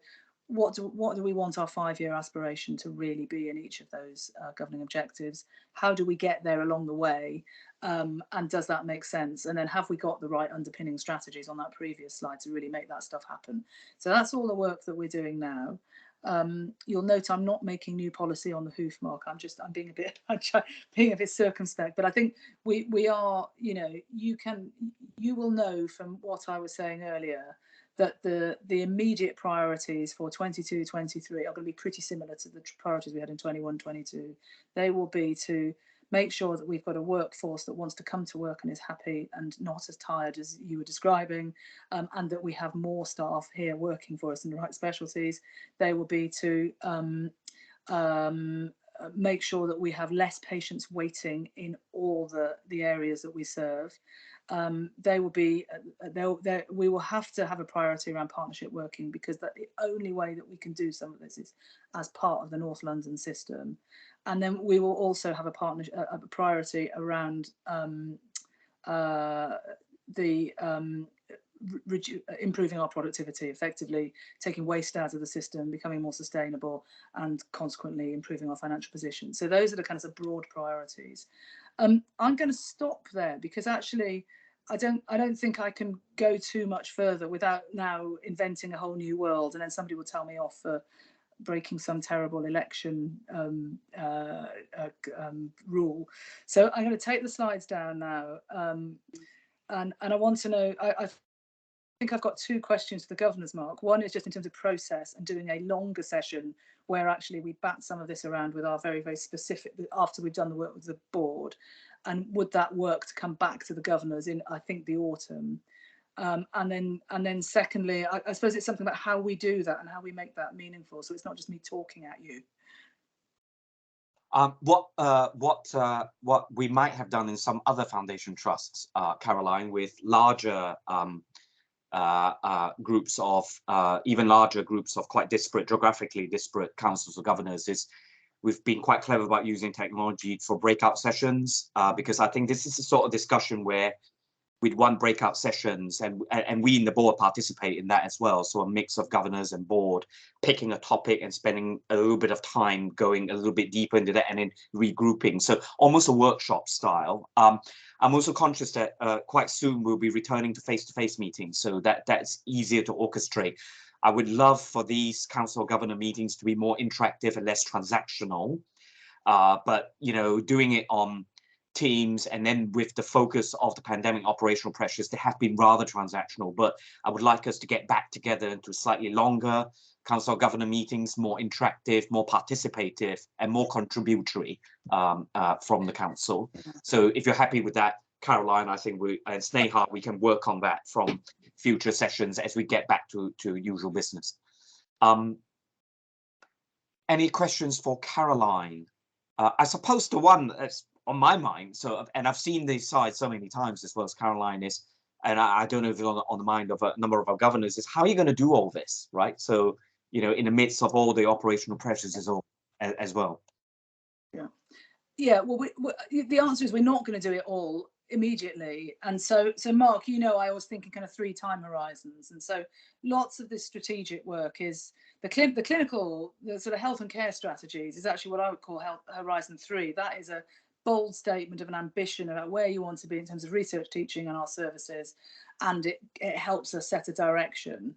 what do we want our 5-year aspiration to really be in each of those governing objectives? How do we get there along the way? And does that make sense? And then have we got the right underpinning strategies on that previous slide to really make that stuff happen? So that's all the work that we're doing now. You'll note I'm not making new policy on the hoof, Mark. I'm being a bit being a bit circumspect, but I think we are, you know, you will know from what I was saying earlier that the immediate priorities for 22-23 are going to be pretty similar to the priorities we had in 21-22. They will be to make sure that we've got a workforce that wants to come to work and is happy and not as tired as you were describing, and that we have more staff here working for us in the right specialties. They will be to make sure that we have less patients waiting in all the areas that we serve. They will be, we will have to have a priority around partnership working, because that the only way that we can do some of this is as part of the North London system. And then we will also have a priority around improving our productivity, effectively taking waste out of the system, becoming more sustainable, and consequently improving our financial position. So those are the kinds of broad priorities. I'm going to stop there, because actually I don't think I can go too much further without now inventing a whole new world, and then somebody will tell me off for breaking some terrible election rule. So I'm going to take the slides down now, and I want to know, I think I've got two questions for the governors, Mark. One is just in terms of process and doing a longer session where actually we bat some of this around with our very, very specific, after we've done the work with the board, and would that work to come back to the governors in, I think, the autumn. And then secondly, I suppose it's something about how we do that and how we make that meaningful, so it's not just me talking at you. What we might have done in some other foundation trusts, Caroline, with larger groups of even larger groups of quite disparate, geographically disparate councils or governors, is we've been quite clever about using technology for breakout sessions, because I think this is the sort of discussion where we'd run breakout sessions, and we in the board participate in that as well. So a mix of governors and board picking a topic and spending a little bit of time going a little bit deeper into that and then regrouping. So almost a workshop style. I'm also conscious that quite soon we'll be returning to face-to-face meetings, so that's easier to orchestrate. I would love for these council governor meetings to be more interactive and less transactional, but you know, doing it on Teams and then with the focus of the pandemic operational pressures, they have been rather transactional. But I would like us to get back together into slightly longer council governor meetings, more interactive, more participative, and more contributory from the council. So if you're happy with that, Caroline, I think and Sneha, we can work on that from future sessions as we get back to usual business. Any questions for Caroline? I suppose the one that's on my mind, and I've seen these slides so many times as well as Caroline, is, and I don't know if it's on the mind of a number of our governors, is how are you going to do all this, right? So, you know, in the midst of all the operational pressures as well. Yeah. Well, the answer is we're not going to do it all immediately, and so Mark, you know, I was thinking kind of 3 time horizons, and so lots of this strategic work is the clinical, the sort of health and care strategies is actually what I would call horizon 3. That is a bold statement of an ambition about where you want to be in terms of research, teaching, and our services, and it helps us set a direction.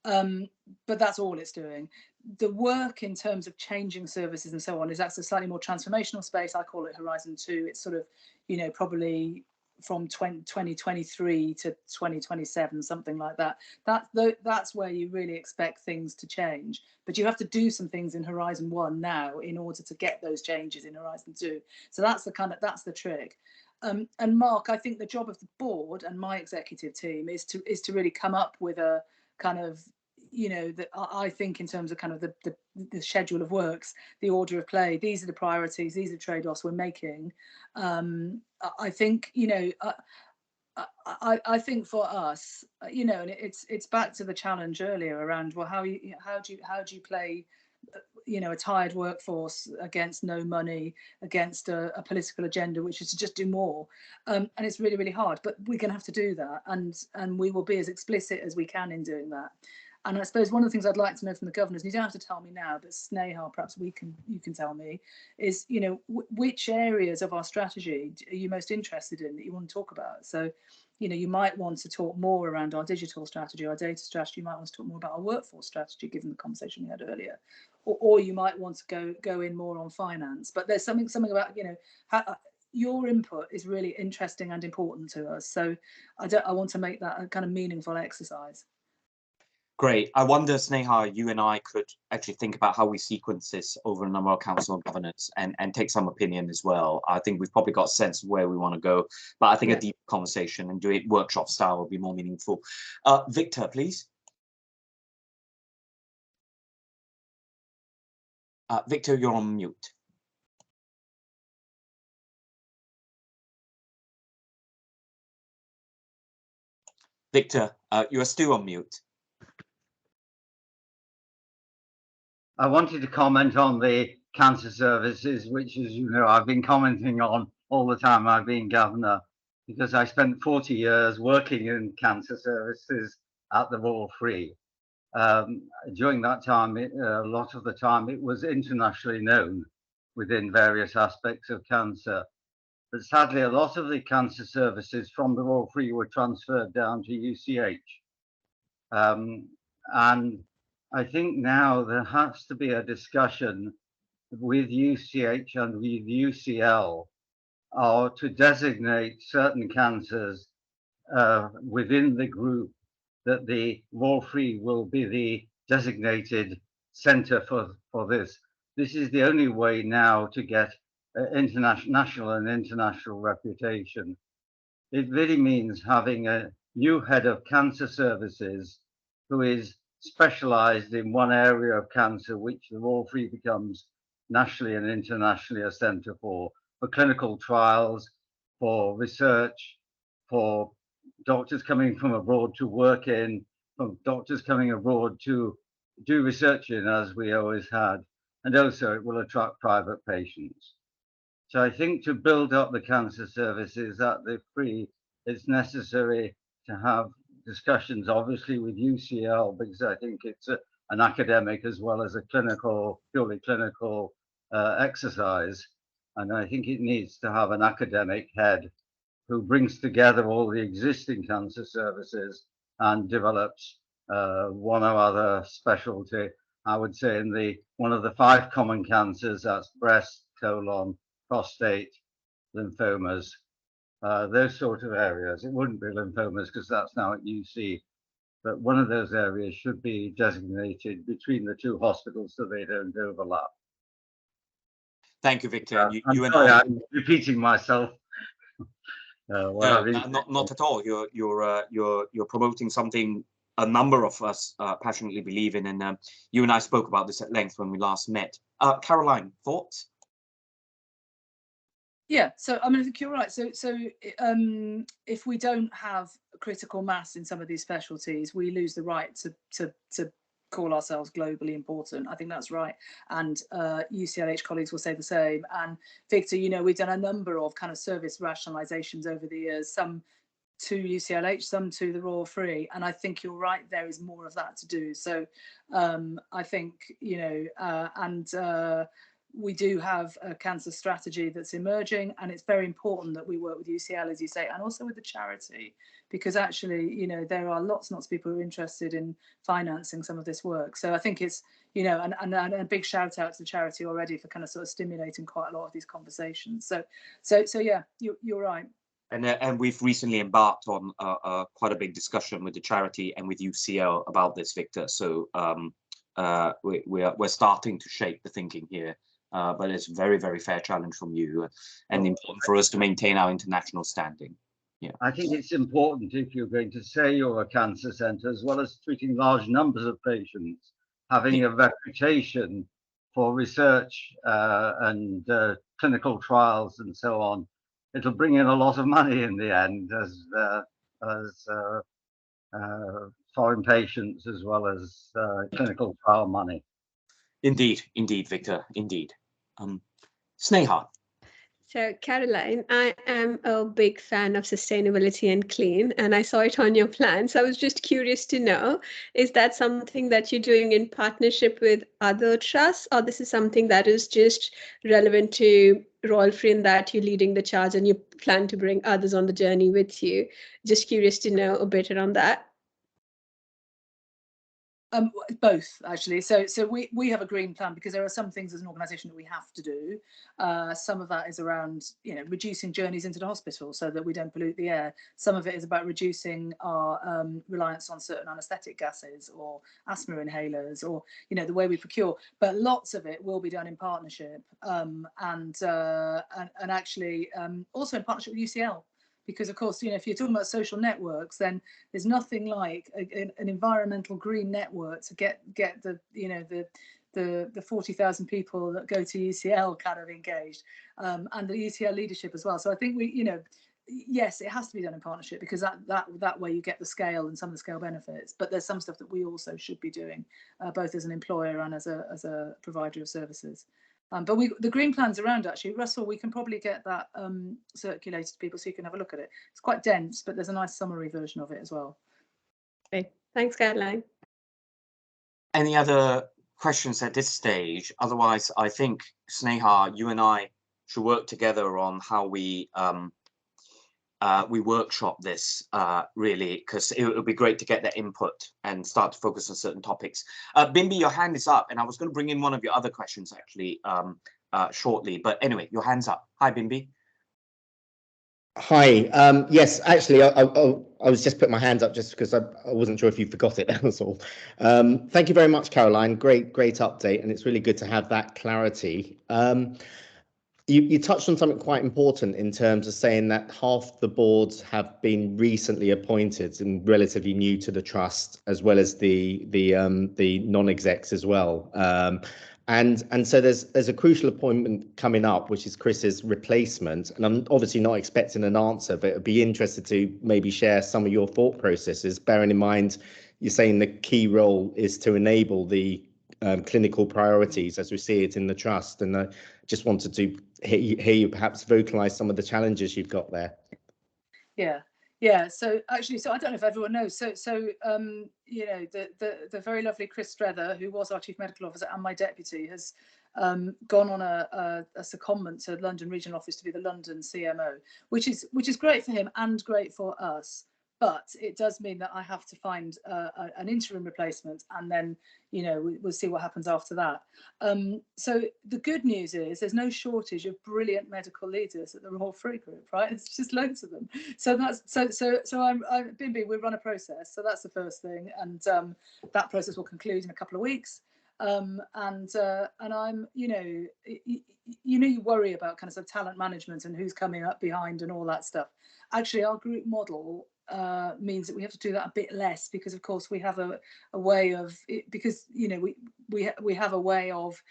But that's all it's doing. The work in terms of changing services and so on is that's a slightly more transformational space. I call it Horizon 2. It's sort of, you know, probably from 2023 to 2027, something like that. That's where you really expect things to change. But you have to do some things in Horizon 1 now in order to get those changes in Horizon 2. So that's the trick. And Mark, I think the job of the board and my executive team is to really come up with a kind of, you know, that I think in terms of kind of the schedule of works, the order of play, these are the priorities, these are the trade-offs we're making. I think, you know, I think for us, you know, and it's back to the challenge earlier around, well, how do you play, you know, a tired workforce against no money, against a political agenda, which is to just do more, and it's really, really hard. But we're going to have to do that, and we will be as explicit as we can in doing that. And I suppose one of the things I'd like to know from the governors, and you don't have to tell me now, but Sneha, perhaps you can tell me, is, you know, which areas of our strategy are you most interested in that you want to talk about? So, you know, you might want to talk more around our digital strategy, our data strategy. You might want to talk more about our workforce strategy, given the conversation we had earlier, or you might want to go in more on finance. But there's something about, you know, your input is really interesting and important to us. So I want to make that a kind of meaningful exercise. Great. I wonder, Sneha, you and I could actually think about how we sequence this over a number of council of governors and take some opinion as well. I think we've probably got a sense of where we want to go, but I think a deep conversation and do it workshop style would be more meaningful. Victor, please. Victor, you're on mute. Victor, you are still on mute. I wanted to comment on the cancer services, which, as you know, I've been commenting on all the time I've been governor, because I spent 40 years working in cancer services at the Royal Free. During that time, a lot of the time, it was internationally known within various aspects of cancer. But sadly, a lot of the cancer services from the Royal Free were transferred down to UCH. And I think now there has to be a discussion with UCH and with UCL to designate certain cancers within the group, that the Royal Free will be the designated centre for this. This is the only way now to get national and international reputation. It really means having a new head of cancer services who is specialized in one area of cancer, which the Royal Free becomes nationally and internationally a centre for clinical trials, for research, for doctors coming from abroad to work in, from doctors coming abroad to do research in, as we always had, and also it will attract private patients. So I think to build up the cancer services at the Free, it's necessary to have discussions, obviously, with UCL, because I think it's an academic as well as a clinical, purely clinical exercise. And I think it needs to have an academic head who brings together all the existing cancer services and develops one or other specialty. I would say in one of the 5 common cancers, that's breast, colon, prostate, lymphomas, those sort of areas. It wouldn't be lymphomas because that's now at UC, but one of those areas should be designated between the 2 hospitals so they don't overlap. Thank you, Victor. I'm repeating myself. No, not at all. You're promoting something a number of us passionately believe in, and you and I spoke about this at length when we last met. Caroline, thoughts? Yeah, so I mean, I think you're right. So if we don't have critical mass in some of these specialties, we lose the right to call ourselves globally important. I think that's right, and UCLH colleagues will say the same. And Victor, you know, we've done a number of kind of service rationalizations over the years, some to UCLH, some to the Royal Free, and I think you're right, there is more of that to do. So I think, you know, we do have a cancer strategy that's emerging, and it's very important that we work with UCL, as you say, and also with the charity, because actually, you know, there are lots and lots of people who are interested in financing some of this work. So I think it's, you know, and a big shout out to the charity already for kind of sort of stimulating quite a lot of these conversations. So yeah, you're right. And we've recently embarked on quite a big discussion with the charity and with UCL about this, Victor. So we're starting to shape the thinking here. But it's a very, very fair challenge from you, and important for us to maintain our international standing. Yeah, I think it's important, if you're going to say you're a cancer centre, as well as treating large numbers of patients, having a reputation for research and clinical trials and so on. It'll bring in a lot of money in the end as foreign patients as well as clinical trial money. Indeed, Victor, indeed. Sneha. So, Caroline, I am a big fan of sustainability and clean, and I saw it on your plan. So I was just curious to know, is that something that you're doing in partnership with other trusts, or this is something that is just relevant to Royal Free and that you're leading the charge and you plan to bring others on the journey with you? Just curious to know a bit around that. Both actually. So we have a green plan because there are some things as an organisation that we have to do. Some of that is around, you know, reducing journeys into the hospital so that we don't pollute the air. Some of it is about reducing our reliance on certain anaesthetic gases or asthma inhalers, or, you know, the way we procure. But lots of it will be done in partnership, and actually also in partnership with UCL. Because of course, you know, if you're talking about social networks, then there's nothing like an environmental green network to get the, you know, the 40,000 people that go to UCL kind of engaged, and the UCL leadership as well. So I think we, you know, yes, it has to be done in partnership because that way you get the scale and some of the scale benefits. But there's some stuff that we also should be doing, both as an employer and as a provider of services. But the green plan's around actually. Russell, we can probably get that circulated to people so you can have a look at it. It's quite dense, but there's a nice summary version of it as well. Okay, thanks, Caroline. Any other questions at this stage? Otherwise, I think, Sneha, you and I should work together on how we workshop this really, because it would be great to get their input and start to focus on certain topics. Bimbi, your hand is up, and I was going to bring in one of your other questions actually shortly, but anyway, your hand's up. Hi, Bimbi. Hi. Yes, actually, I was just putting my hands up just because I wasn't sure if you forgot it. That was all. Thank you very much, Caroline. Great update, and it's really good to have that clarity. You touched on something quite important in terms of saying that half the boards have been recently appointed and relatively new to the trust, as well as the non-execs as well. And so there's a crucial appointment coming up, which is Chris's replacement. And I'm obviously not expecting an answer, but I'd be interested to maybe share some of your thought processes, bearing in mind you're saying the key role is to enable the clinical priorities as we see it in the trust. And I just wanted to hear you perhaps vocalize some of the challenges you've got there. Yeah. So actually, I don't know if everyone knows. So you know, the very lovely Chris Strether, who was our Chief Medical Officer and my deputy, has gone on a secondment to London Regional Office to be the London CMO, which is great for him and great for us. But it does mean that I have to find an interim replacement, and then, you know, we'll see what happens after that. So the good news is there's no shortage of brilliant medical leaders at the Royal Free Group, right? It's just loads of them. So that's so I'm Bimbi. We run a process, so that's the first thing, and that process will conclude in a couple of weeks. And I'm, you worry about kind of sort of talent management and who's coming up behind and all that stuff. Actually, our group model means that we have to do that a bit less, because of course we have a way of it, because, you know, we have a way of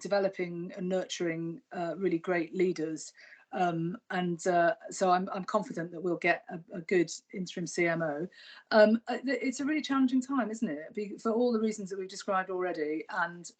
developing and nurturing really great leaders, so I'm confident that we'll get a good interim CMO. It's a really challenging time, isn't it, for all the reasons that we've described already, and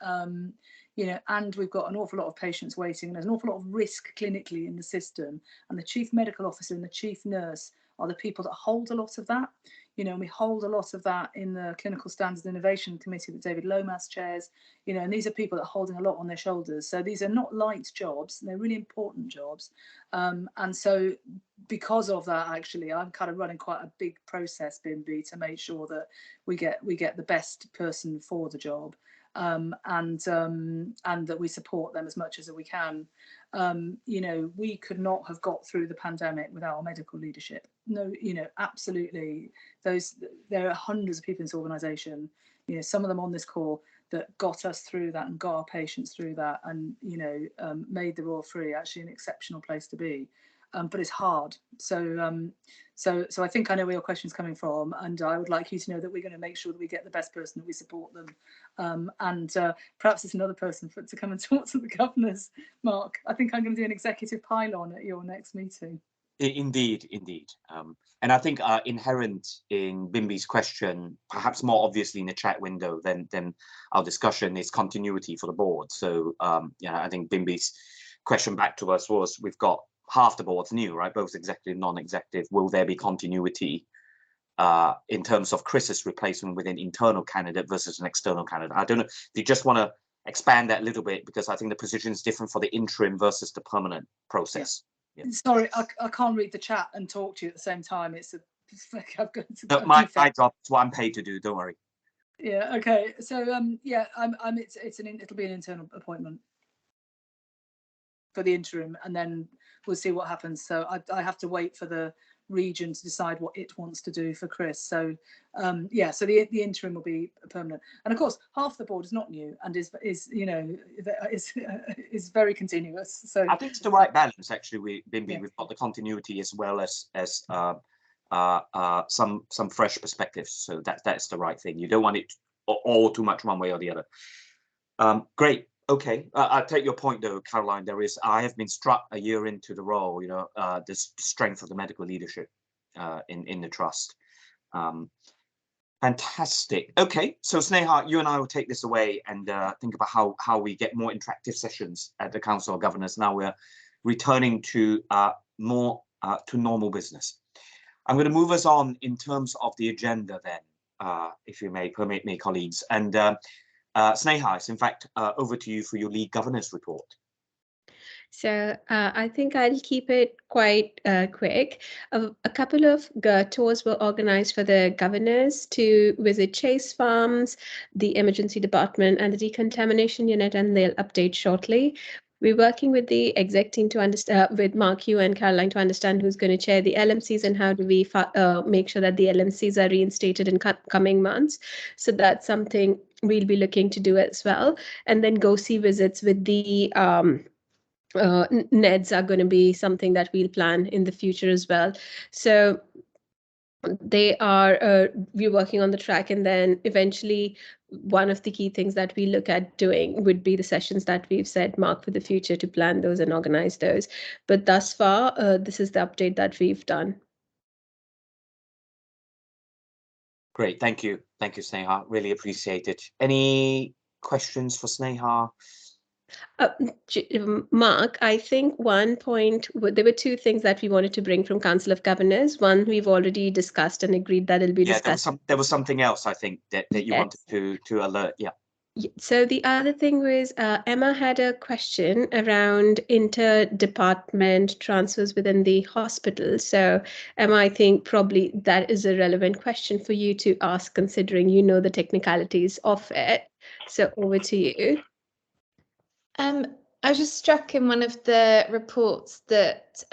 you know, and we've got an awful lot of patients waiting, and there's an awful lot of risk clinically in the system, and the Chief Medical Officer and the Chief Nurse are the people that hold a lot of that. You know, and we hold a lot of that in the Clinical Standards Innovation Committee that David Lomas chairs, you know, and these are people that are holding a lot on their shoulders. So these are not light jobs, they're really important jobs. And so because of that, actually, I'm kind of running quite a big process, Bimbi, to make sure that we get the best person for the job. And that we support them as much as we can. You know, we could not have got through the pandemic without our medical leadership. No, you know, absolutely. There are hundreds of people in this organisation, you know, some of them on this call, that got us through that and got our patients through that, and, you know, made the Royal Free actually an exceptional place to be. But it's hard. So I think I know where your question's coming from, and I would like you to know that we're going to make sure that we get the best person, that we support them, and perhaps it's another person to come and talk to the governors. Mark, I think I'm going to do an executive pylon at your next meeting. Indeed. And I think inherent in Bimbi's question, perhaps more obviously in the chat window than our discussion, is continuity for the board. So yeah, I think Bimbi's question back to us was, we've got half the board's new, right? Both executive, non-executive. Will there be continuity in terms of Chris's replacement with an internal candidate versus an external candidate? I don't know if you just want to expand that a little bit, because I think the position is different for the interim versus the permanent process. Yeah. Sorry, I can't read the chat and talk to you at the same time. It's like I've got to. No, my job is what I'm paid to do. Don't worry. Yeah. Okay. So yeah, it'll be an internal appointment for the interim, and then we'll see what happens. So I have to wait for the region to decide what it wants to do for Chris. So yeah, so the interim will be permanent, and of course half the board is not new and is very continuous. So I think it's the right balance, actually. We've got the continuity as well as some fresh perspectives. So that's the right thing. You don't want it all too much one way or the other. Great. Okay, I take your point though, Caroline. I have been struck a year into the role, the strength of the medical leadership in the trust. Fantastic. Okay, so Sneha, you and I will take this away and think about how we get more interactive sessions at the Council of Governors. Now we're returning to more to normal business. I'm going to move us on in terms of the agenda then, if you may permit me, colleagues. And Sneha, it's in fact over to you for your lead governance report. So I think I'll keep it quite quick. A couple of tours were organized for the governors to visit Chase Farms, the emergency department, and the decontamination unit, and they'll update shortly. We're working with the exec team to understand, with Mark, you and Caroline, to understand who's going to chair the LMCs and how do we make sure that the LMCs are reinstated in coming months. So that's something we'll be looking to do as well. And then go-see visits with the NEDs are going to be something that we'll plan in the future as well. So they are we're working on the track, and then eventually one of the key things that we look at doing would be the sessions that we've said mark for the future, to plan those and organize those. But thus far, this is the update that we've done. Great, thank you, Sneha. Really appreciate it. Any questions for Sneha? Mark, I think one point, there were two things that we wanted to bring from Council of Governors. One, we've already discussed and agreed that it'll be discussed. There was something else, I think, that you wanted to alert. Yeah. So the other thing was Emma had a question around inter-department transfers within the hospital. So Emma, I think probably that is a relevant question for you to ask, considering you know the technicalities of it. So over to you. I was just struck in one of the reports that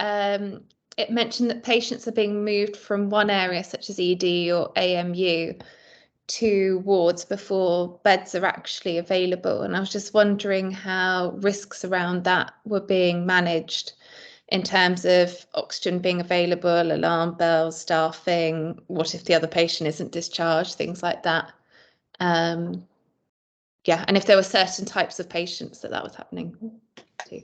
it mentioned that patients are being moved from one area, such as ED or AMU, to wards before beds are actually available. And I was just wondering how risks around that were being managed in terms of oxygen being available, alarm bells, staffing, what if the other patient isn't discharged, things like that. Yeah, and if there were certain types of patients that was happening to.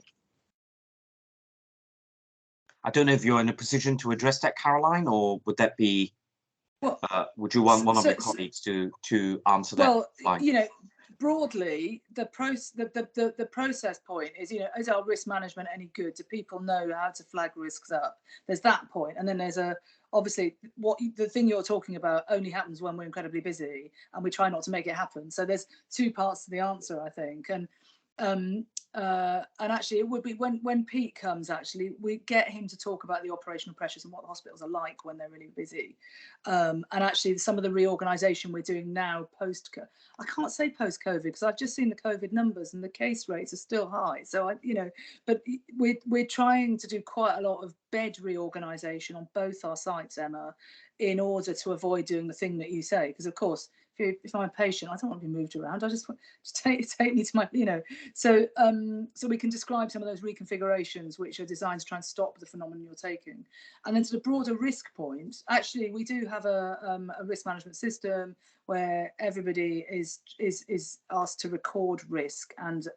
I don't know if you're in a position to address that, Caroline, or would that be, would you want one of your colleagues to answer that? Well, broadly, the process point is, is our risk management any good? Do people know how to flag risks up? There's that point, and then there's obviously the thing you're talking about only happens when we're incredibly busy, and we try not to make it happen. So there's two parts to the answer, I think, and actually it would be when Pete comes, actually we get him to talk about the operational pressures and what the hospitals are like when they're really busy, and actually some of the reorganization we're doing now I can't say post-COVID, because I've just seen the COVID numbers and the case rates are still high, so but we're trying to do quite a lot of bed reorganization on both our sites, Emma, in order to avoid doing the thing that you say, because of course if I'm a patient, I don't want to be moved around. I just want to take me to my, So we can describe some of those reconfigurations which are designed to try and stop the phenomenon you're taking. And then to the broader risk point, actually, we do have a risk management system where everybody is asked to record risk, and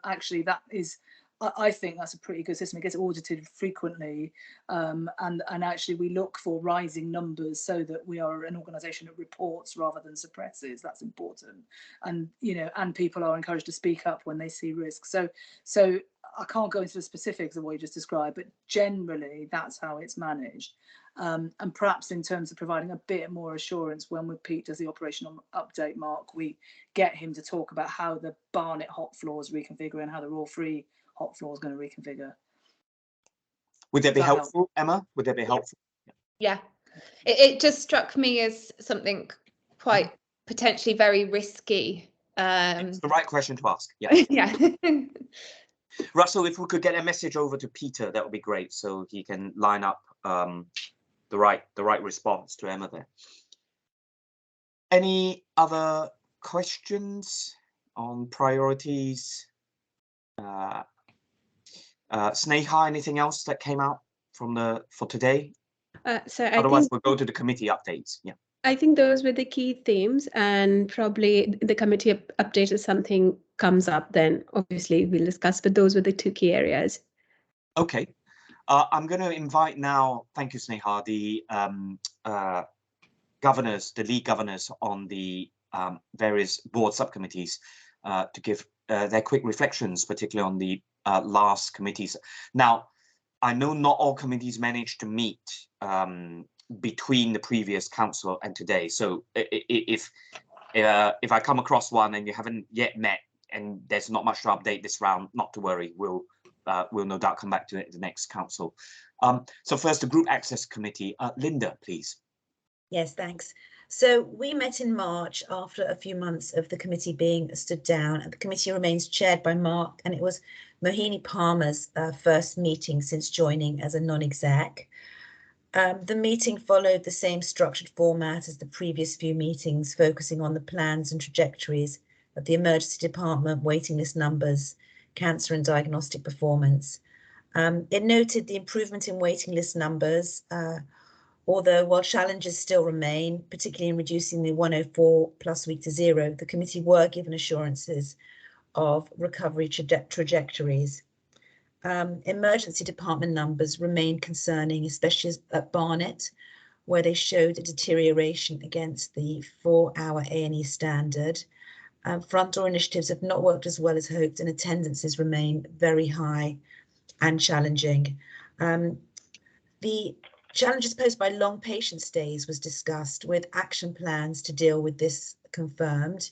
actually that is. I think that's a pretty good system. It gets audited frequently, and actually we look for rising numbers so that we are an organisation that reports rather than suppresses. That's important, and and people are encouraged to speak up when they see risks. So I can't go into the specifics of what you just described, but generally that's how it's managed. And perhaps in terms of providing a bit more assurance, when Pete does the operational update, Mark, we get him to talk about how the Barnet hot floor is reconfiguring and how the Royal Free hot floor is going to reconfigure. Would that be helpful, Emma? Would that be helpful? Yeah, it just struck me as something quite potentially very risky. It's the right question to ask. Yeah. Yeah. Russell, if we could get a message over to Peter, that would be great, so he can line up the right response to Emma there. Any other questions on priorities? Sneha, anything else that came out for today? Otherwise, we'll go to the committee updates. Yeah. I think those were the key themes, and probably the committee update if something comes up, then obviously we'll discuss, but those were the two key areas. Okay. I'm going to invite now, thank you, Sneha, the governors, the lead governors on the various board subcommittees to give their quick reflections, particularly on the last committees. Now, I know not all committees managed to meet between the previous council and today. So if I come across one and you haven't yet met and there's not much to update this round, not to worry, we'll no doubt come back to it at the next council. So first, the Group Access Committee. Linda, please. Yes, thanks. So we met in March after a few months of the committee being stood down, and the committee remains chaired by Mark, and it was Mohini Palmer's first meeting since joining as a non-exec. The meeting followed the same structured format as the previous few meetings, focusing on the plans and trajectories of the emergency department, waiting list numbers, cancer and diagnostic performance. It noted the improvement in waiting list numbers, although while challenges still remain, particularly in reducing the 104 plus week to zero, the committee were given assurances of recovery trajectories. Emergency department numbers remain concerning, especially at Barnet, where they showed a deterioration against the 4-hour A&E standard. Front door initiatives have not worked as well as hoped, and attendances remain very high and challenging. The challenges posed by long patient stays was discussed, with action plans to deal with this confirmed.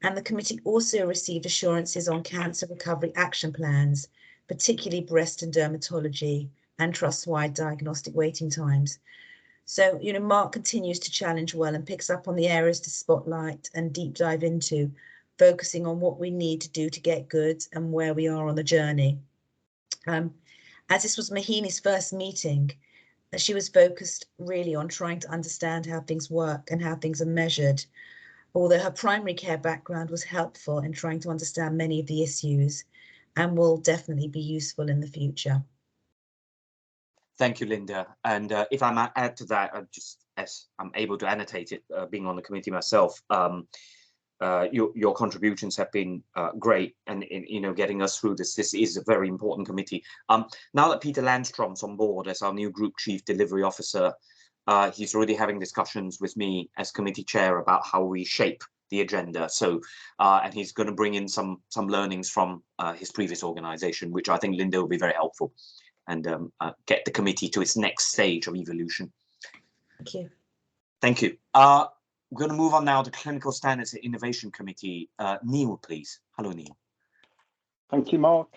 And the committee also received assurances on cancer recovery action plans, particularly breast and dermatology and trust-wide diagnostic waiting times. So, you know, Mark continues to challenge well and picks up on the areas to spotlight and deep dive into, focusing on what we need to do to get good and where we are on the journey. As this was Mohini's first meeting, she was focused really on trying to understand how things work and how things are measured, although her primary care background was helpful in trying to understand many of the issues and will definitely be useful in the future. Thank you, Linda. And if I might add to that, just as I'm able to annotate it, being on the committee myself, your contributions have been great, and you know, getting us through this. This is a very important committee. Now that Peter Landstrom's on board as our new Group Chief Delivery Officer, he's already having discussions with me as committee chair about how we shape the agenda. So, and he's going to bring in some learnings from his previous organisation, which I think Linda will be very helpful, and get the committee to its next stage of evolution. Thank you. Thank you. We're going to move on now to Clinical Standards and Innovation Committee. Neil, please. Hello, Neil. Thank you, Mark.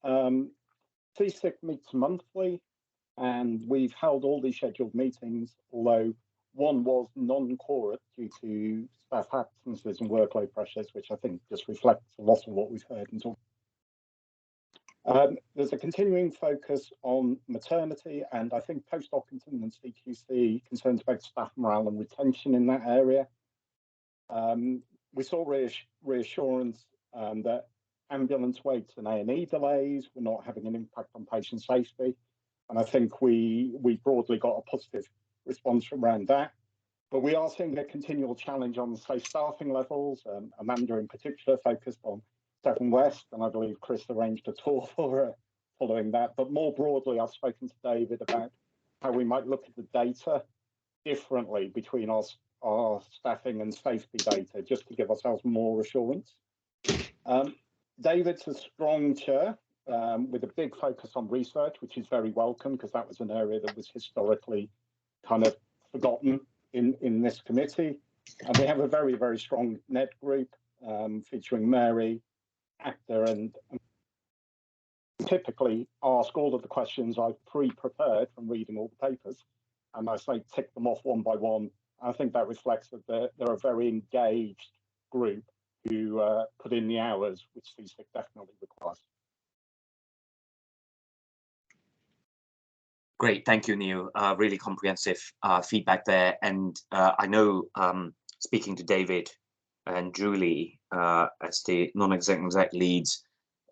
CSIC meets monthly, and we've held all these scheduled meetings, although one was non-quorate due to staff absences and workload pressures, which I think just reflects a lot of what we've heard and talked. There's a continuing focus on maternity, and I think post-op and CQC concerns about staff morale and retention in that area. We saw reassurance that ambulance waits and A&E delays were not having an impact on patient safety, and I think we broadly got a positive response around that. But we are seeing a continual challenge on safe staffing levels. Amanda in particular focused on Devon West, and I believe Chris arranged a tour for her following that. But more broadly, I've spoken to David about how we might look at the data differently between our staffing and safety data, just to give ourselves more assurance. David's a strong chair with a big focus on research, which is very welcome because that was an area that was historically kind of forgotten in this committee. And we have a very, very strong NED group featuring Mary, Actor, and typically ask all of the questions I've pre-prepared from reading all the papers. And I say tick them off one by one. I think that reflects that they're a very engaged group who put in the hours, which CSIC definitely requires. Great, thank you, Neil. Really comprehensive feedback there. And I know, speaking to David and Julie as the non-exec leads,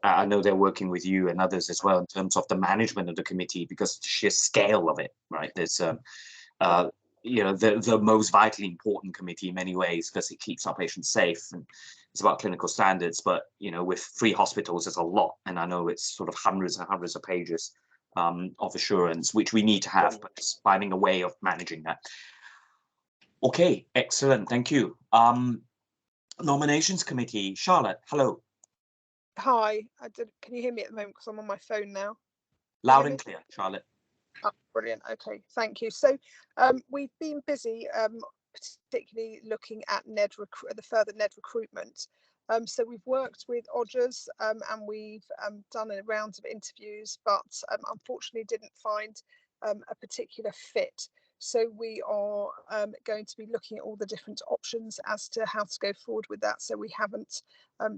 I know they're working with you and others as well in terms of the management of the committee, because of the sheer scale of it, right? There's, you know, the most vitally important committee in many ways because it keeps our patients safe and it's about clinical standards. But, you know, with 3 hospitals, there's a lot. And I know it's sort of hundreds and hundreds of pages of assurance, which we need to have, but it's finding a way of managing that. Okay, excellent, thank you. Nominations committee, Charlotte, hello. Hi, can you hear me at the moment because I'm on my phone now? Loud and clear, Charlotte. Oh, brilliant, okay, thank you. So we've been busy particularly looking at the further NED recruitment. So we've worked with Odgers and we've done a round of interviews, but unfortunately didn't find a particular fit. So we are going to be looking at all the different options as to how to go forward with that. So we haven't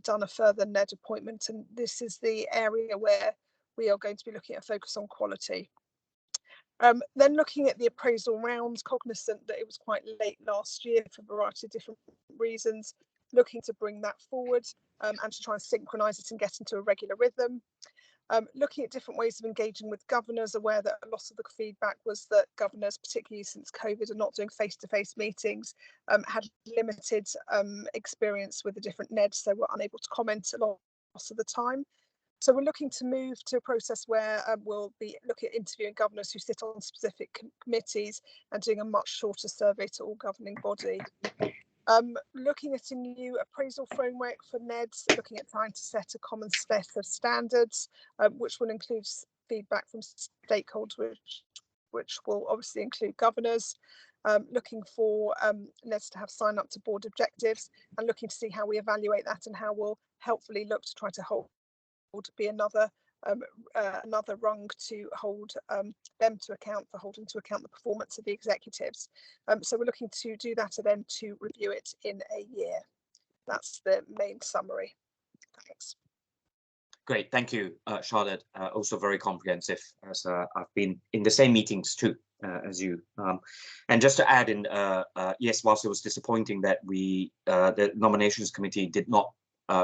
done a further NED appointment, and this is the area where we are going to be looking at a focus on quality. Then looking at the appraisal rounds, cognizant that it was quite late last year for a variety of different reasons, looking to bring that forward and to try and synchronise it and get into a regular rhythm. Looking at different ways of engaging with governors, aware that a lot of the feedback was that governors, particularly since COVID, are not doing face-to-face meetings, had limited experience with the different NEDs, so were unable to comment a lot of the time. So we're looking to move to a process where we'll be looking at interviewing governors who sit on specific committees and doing a much shorter survey to all governing body. Looking at a new appraisal framework for NEDs, looking at trying to set a common set of standards, which will include feedback from stakeholders, which will obviously include governors. Looking for NEDs to have sign up to board objectives and looking to see how we evaluate that and how we'll helpfully look to try to be another rung to hold them to account for holding to account the performance of the executives. So we're looking to do that and then to review it in a year. That's the main summary. Thanks. Great, thank you, Charlotte. Also very comprehensive, as I've been in the same meetings too as you. And just to add in, yes, whilst it was disappointing that the nominations committee did not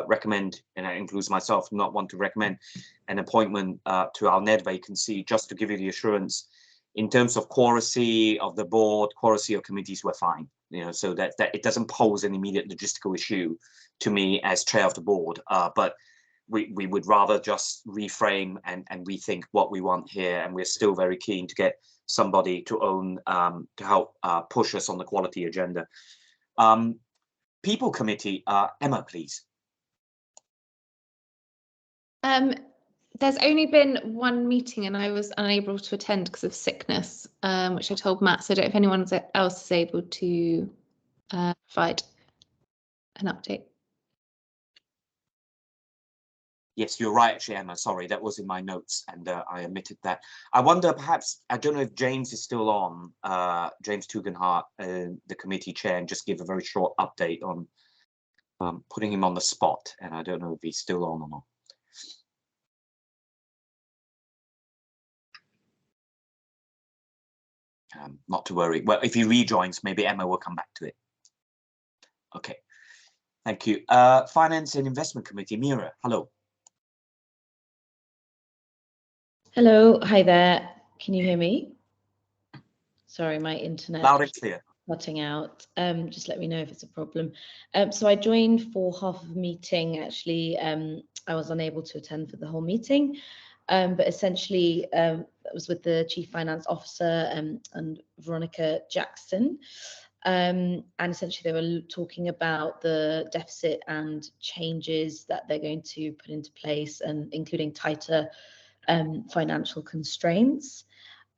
recommend, and that includes myself, not want to recommend an appointment to our NED vacancy, just to give you the assurance in terms of quoracy of the board, quoracy of committees, we're fine, you know, so that it doesn't pose an immediate logistical issue to me as chair of the board, but we would rather just reframe and rethink what we want here, and we're still very keen to get somebody to own to help push us on the quality agenda. People committee, Emma, please. There's only been one meeting and I was unable to attend because of sickness, which I told Matt, so I don't know if anyone else is able to provide an update. Yes, you're right, actually, Emma. Sorry, that was in my notes and I omitted that. I wonder, perhaps, I don't know if James is still on, James Tugendhat, the committee chair, and just give a very short update on putting him on the spot. And I don't know if he's still on or not. Not to worry. Well, if he rejoins, maybe Emma will come back to it. Okay, thank you. Finance and Investment Committee, Mira, hello. Hello, hi there. Can you hear me? Sorry, my internet. Loud and clear. Cutting out. Just let me know if it's a problem. So I joined for half of a meeting. Actually, I was unable to attend for the whole meeting. But essentially, it was with the Chief Finance Officer and Veronica Jackson. And essentially they were talking about the deficit and changes that they're going to put into place, and including tighter financial constraints.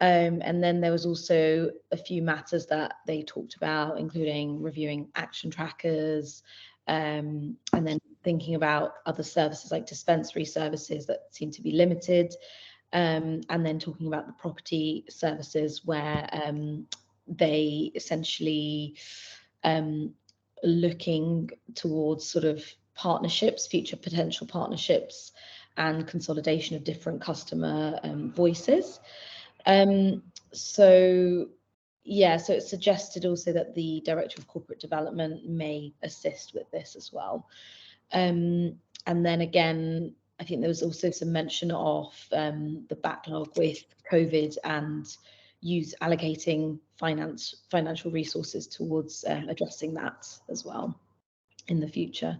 And then there was also a few matters that they talked about, including reviewing action trackers, and then thinking about other services like dispensary services that seem to be limited, and then talking about the property services where they essentially looking towards sort of partnerships, future potential partnerships, and consolidation of different customer voices. So it suggested also that the Director of Corporate Development may assist with this as well. And then again, I think there was also some mention of the backlog with COVID and allocating financial resources towards addressing that as well in the future.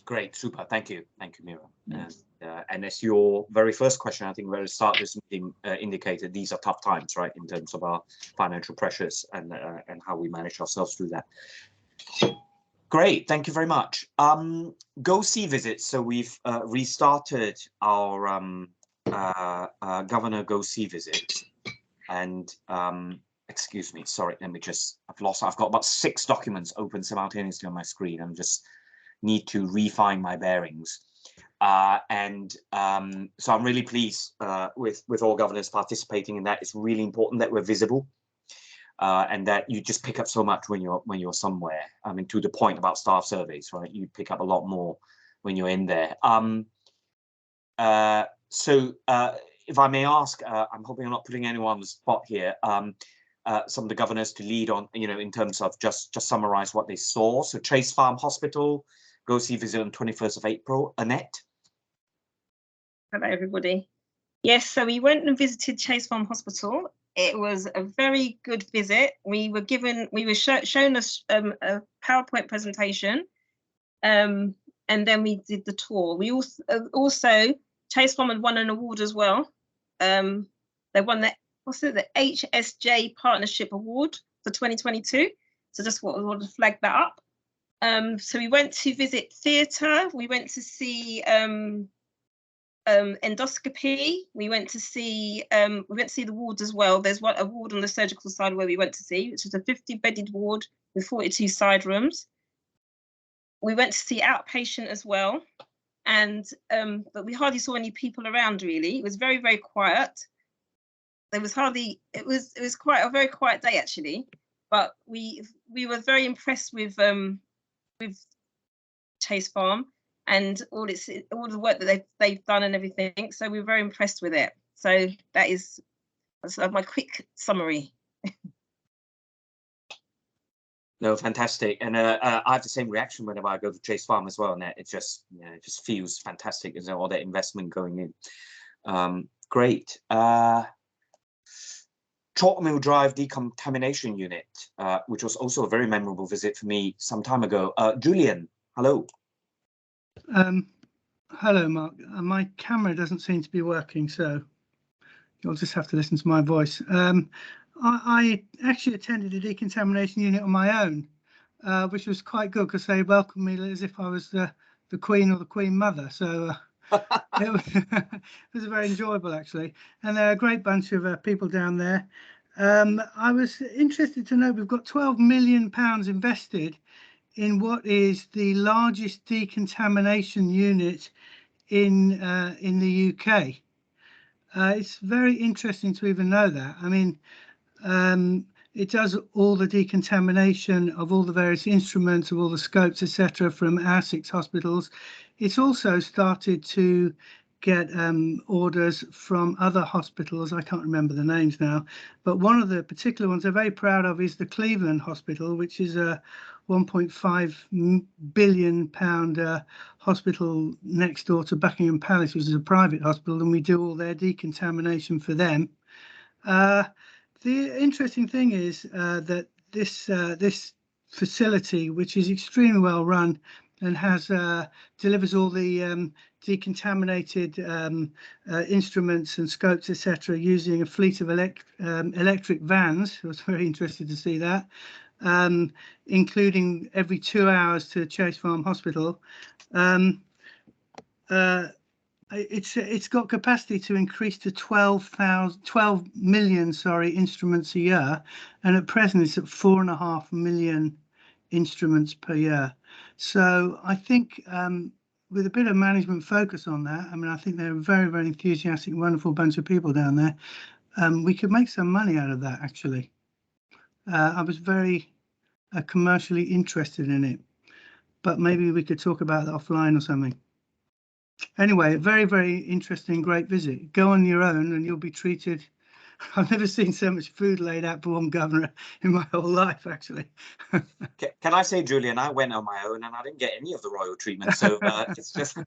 Great, super, thank you, Mira. And as your very first question, I think where to start this meeting indicated, these are tough times, right, in terms of our financial pressures and how we manage ourselves through that. Great, thank you very much. Go see visits. So we've restarted our Governor Go See visits, and excuse me, sorry, let me just, I've got about 6 documents open simultaneously on my screen. I'm just need to refine my bearings. So I'm really pleased with all governors participating in that. It's really important that we're visible and that you just pick up so much when you're somewhere. I mean, to the point about staff surveys, right? You pick up a lot more when you're in there. So if I may ask, I'm hoping I'm not putting anyone on the spot here. Some of the governors to lead on, in terms of just summarize what they saw. So Chase Farm Hospital, Go See visit on 21st of April. Annette. Hello, everybody. Yes, so we went and visited Chase Farm Hospital. It was a very good visit. We were shown a PowerPoint presentation, and then we did the tour. We also Chase Farm had won an award as well. They won the HSJ Partnership Award for 2022. So just wanted to flag that up. So we went to visit theatre. We went to see endoscopy. We went to see the wards as well. There's a ward on the surgical side where we went to see, which is a 50-bedded ward with 42 side rooms. We went to see outpatient as well, and but we hardly saw any people around really. It was very, very quiet. There was hardly. It was quite a very quiet day actually, but we were very impressed with Chase Farm and all the work that they've done and everything. So we were very impressed with it. So that's my quick summary. No, fantastic, and I have the same reaction whenever I go to Chase Farm as well, and it just feels fantastic, isn't it? All that investment going in. Great. Chalk Mill Drive Decontamination Unit, which was also a very memorable visit for me some time ago. Julian, hello. Hello, Mark. My camera doesn't seem to be working, so you'll just have to listen to my voice. I actually attended a decontamination unit on my own, which was quite good because they welcomed me as if I was the Queen or the Queen Mother. So it was very enjoyable, actually. And they're a great bunch of people down there. I was interested to know we've got £12 million invested in what is the largest decontamination unit in the UK. It's very interesting to even know that. I mean, it does all the decontamination of all the various instruments, of all the scopes, etc., from our 6 hospitals. It's also started to get orders from other hospitals. I can't remember the names now, but one of the particular ones they're very proud of is the Cleveland Hospital, which is a £1.5 billion hospital next door to Buckingham Palace, which is a private hospital, and we do all their decontamination for them. The interesting thing is that this facility, which is extremely well run, and has delivers all the decontaminated instruments and scopes, etc., using a fleet of electric vans. I was very interested to see that, including every 2 hours to Chase Farm Hospital. It's got capacity to increase to 12 million, instruments a year, and at present it's at 4.5 million instruments per year. So I think with a bit of management focus on that, I mean, I think they're a very, very enthusiastic, wonderful bunch of people down there. We could make some money out of that, actually. I was very commercially interested in it, but maybe we could talk about that offline or something. Anyway, very, very interesting, great visit. Go on your own and you'll be treated. I've never seen so much food laid out for one governor in my whole life, actually. Can I say, Julian, I went on my own and I didn't get any of the royal treatment. So it's just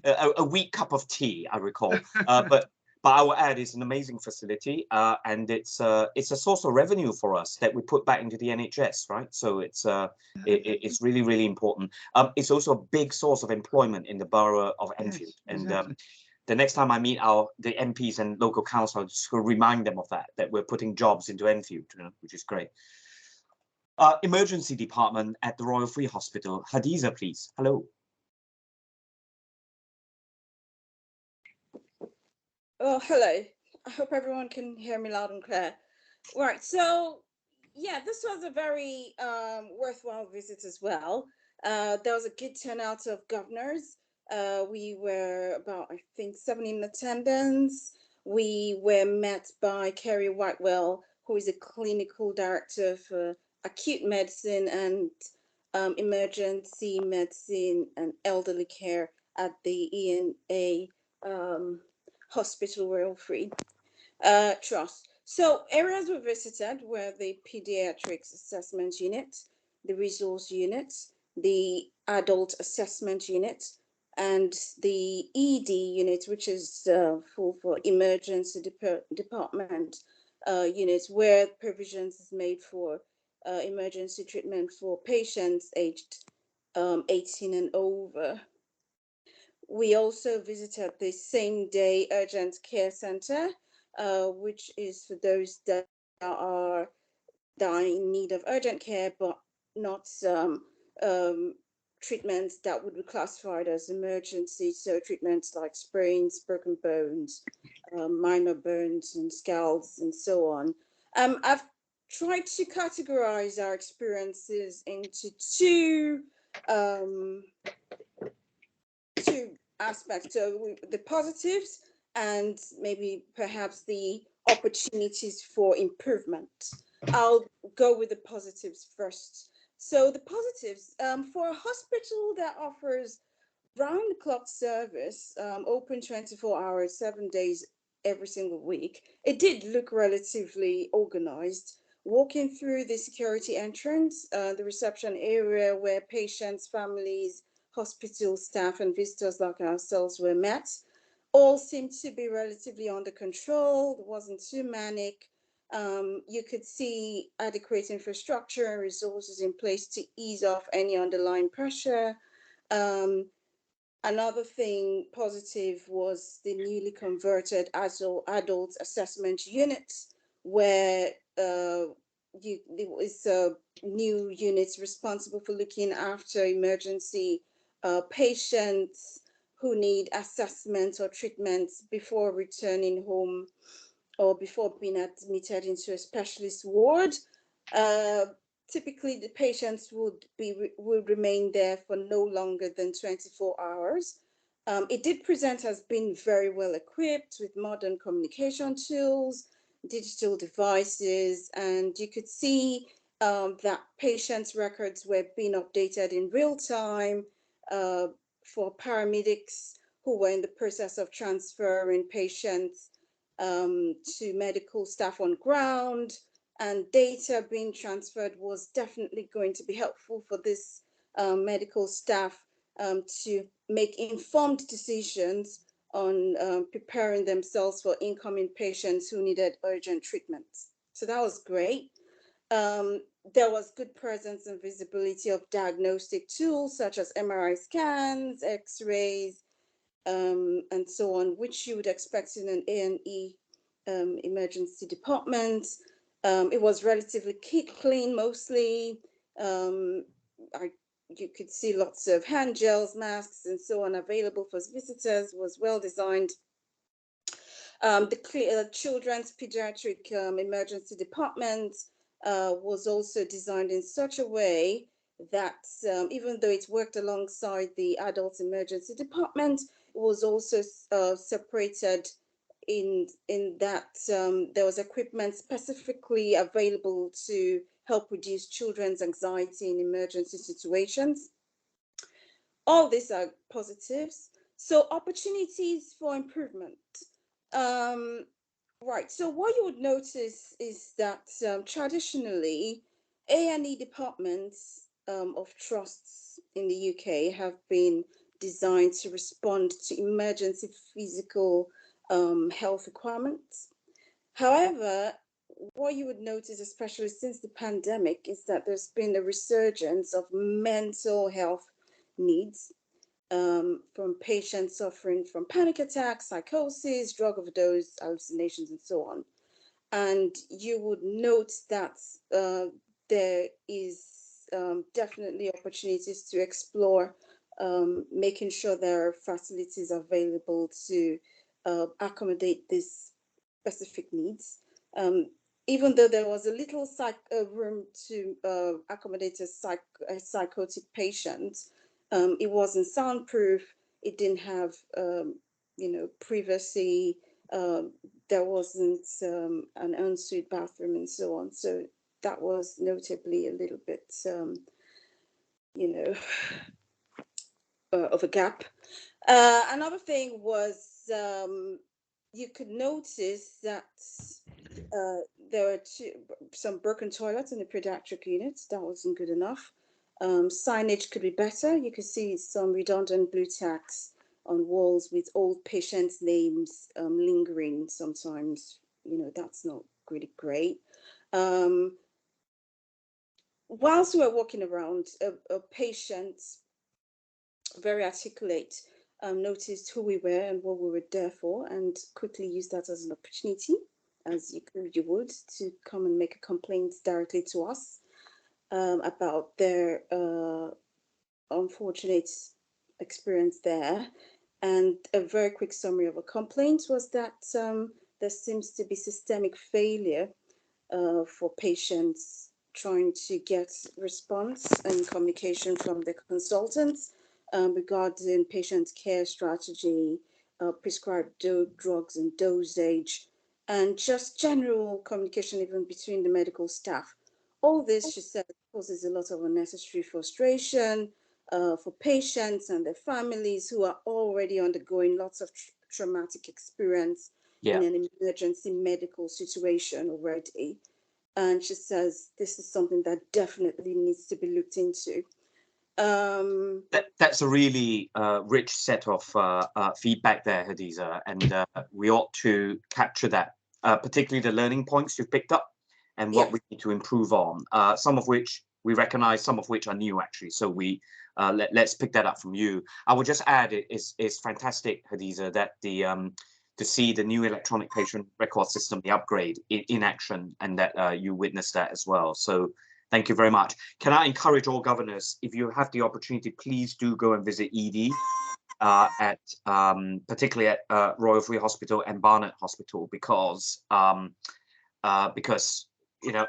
a weak cup of tea, I recall. But I will add, it's an amazing facility, and it's a source of revenue for us that we put back into the NHS, right? So it's really, really important. It's also a big source of employment in the borough of Enfield. Yes, exactly. And the next time I meet the MPs and local council, I'll just remind them of that we're putting jobs into Enfield, which is great. Emergency department at the Royal Free Hospital. Hadiza, please. Hello. Oh, hello. I hope everyone can hear me loud and clear. Right, so yeah, this was a very worthwhile visit as well. There was a good turnout of governors. We were about, I think, 7 in attendance. We were met by Kerry Whitewell, who is a clinical director for acute medicine and emergency medicine and elderly care at the ENA Hospital Royal Free Trust. So areas were visited were the pediatrics assessment unit, the resource unit, the adult assessment unit, and the ED unit, which is for emergency department units, where provisions is made for emergency treatment for patients aged 18 and over. We also visited the same-day urgent care center, which is for those that are in need of urgent care, but not treatments that would be classified as emergency. So treatments like sprains, broken bones, minor burns and scalds, and so on. I've tried to categorize our experiences into two aspects. So the positives and maybe perhaps the opportunities for improvement. I'll go with the positives first. So the positives, for a hospital that offers round-the-clock service, open 24 hours, 7 days every single week, it did look relatively organized. Walking through the security entrance, the reception area where patients, families, hospital staff and visitors like ourselves were met, all seemed to be relatively under control. It wasn't too manic. You could see adequate infrastructure and resources in place to ease off any underlying pressure. Another thing positive was the newly converted adult assessment unit, where it was new units responsible for looking after emergency patients who need assessments or treatments before returning home or before being admitted into a specialist ward. Typically, the patients would remain there for no longer than 24 hours. It did present as being very well equipped with modern communication tools, digital devices, and you could see that patients' records were being updated in real time for paramedics who were in the process of transferring patients to medical staff on ground, and data being transferred was definitely going to be helpful for this medical staff to make informed decisions on preparing themselves for incoming patients who needed urgent treatment. So that was great. there was good presence and visibility of diagnostic tools such as MRI scans, X-rays, and so on, which you would expect in an A&E emergency department. It was relatively clean mostly. You could see lots of hand gels, masks, and so on available for visitors. Was well designed. The children's pediatric emergency department was also designed in such a way that even though it worked alongside the adult emergency department, it was also separated in that there was equipment specifically available to help reduce children's anxiety in emergency situations. All these are positives. So opportunities for improvement. Right, so what you would notice is that traditionally A&E departments of trusts in the UK have been designed to respond to emergency physical health requirements. However, what you would notice, especially since the pandemic, is that there's been a resurgence of mental health needs from patients suffering from panic attacks, psychosis, drug overdose, hallucinations, and so on. And you would note that there is definitely opportunities to explore making sure there are facilities available to accommodate these specific needs. Even though there was a little room to accommodate a psychotic patient, it wasn't soundproof. It didn't have, privacy. There wasn't an ensuite bathroom and so on. So that was notably a little bit, of a gap. Another thing was you could notice that there were some broken toilets in the pediatric units. That wasn't good enough. Signage could be better. You could see some redundant blue tacks on walls with old patients' names lingering sometimes. That's not really great. Whilst we were walking around, a patient, very articulate, noticed who we were and what we were there for, and quickly used that as an opportunity, as you would, to come and make a complaint directly to us about their unfortunate experience there. And a very quick summary of a complaint was that there seems to be systemic failure for patients trying to get response and communication from the consultants regarding patient care strategy, prescribed drugs and dosage, and just general communication even between the medical staff. All this, she said, causes a lot of unnecessary frustration for patients and their families who are already undergoing lots of traumatic experience in an emergency medical situation already. And she says this is something that definitely needs to be looked into. That's a really rich set of feedback there, Hadiza, and we ought to capture that, particularly the learning points you've picked up and what we need to improve on, some of which we recognize, some of which are new, actually. So let's pick that up from you. I would just add, it's fantastic, Hadiza, that to see the new electronic patient record system, the upgrade in action, and that you witnessed that as well. So thank you very much. Can I encourage all governors, if you have the opportunity, please do go and visit ED particularly at Royal Free Hospital and Barnet Hospital, because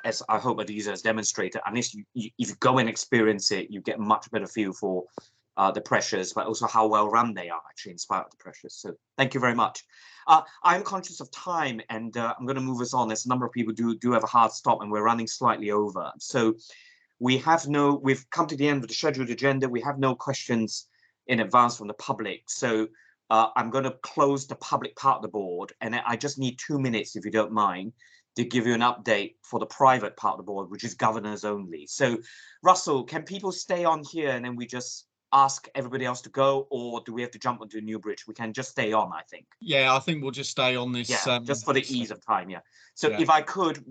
as I hope Hadiza has demonstrated, unless if you go and experience it, you get a much better feel for the pressures, but also how well run they are, actually, in spite of the pressures. So thank you very much. I'm conscious of time, and I'm going to move us on. There's a number of people do have a hard stop, and we're running slightly over. So we've come to the end of the scheduled agenda. We have no questions in advance from the public. So I'm going to close the public part of the board, and I just need 2 minutes, if you don't mind, to give you an update for the private part of the board, which is governors only. So Russell, can people stay on here and then we just ask everybody else to go, or do we have to jump onto Newbridge? We can just stay on, I think. Yeah, I think we'll just stay on this. Yeah, just for the ease of time, yeah. So if I could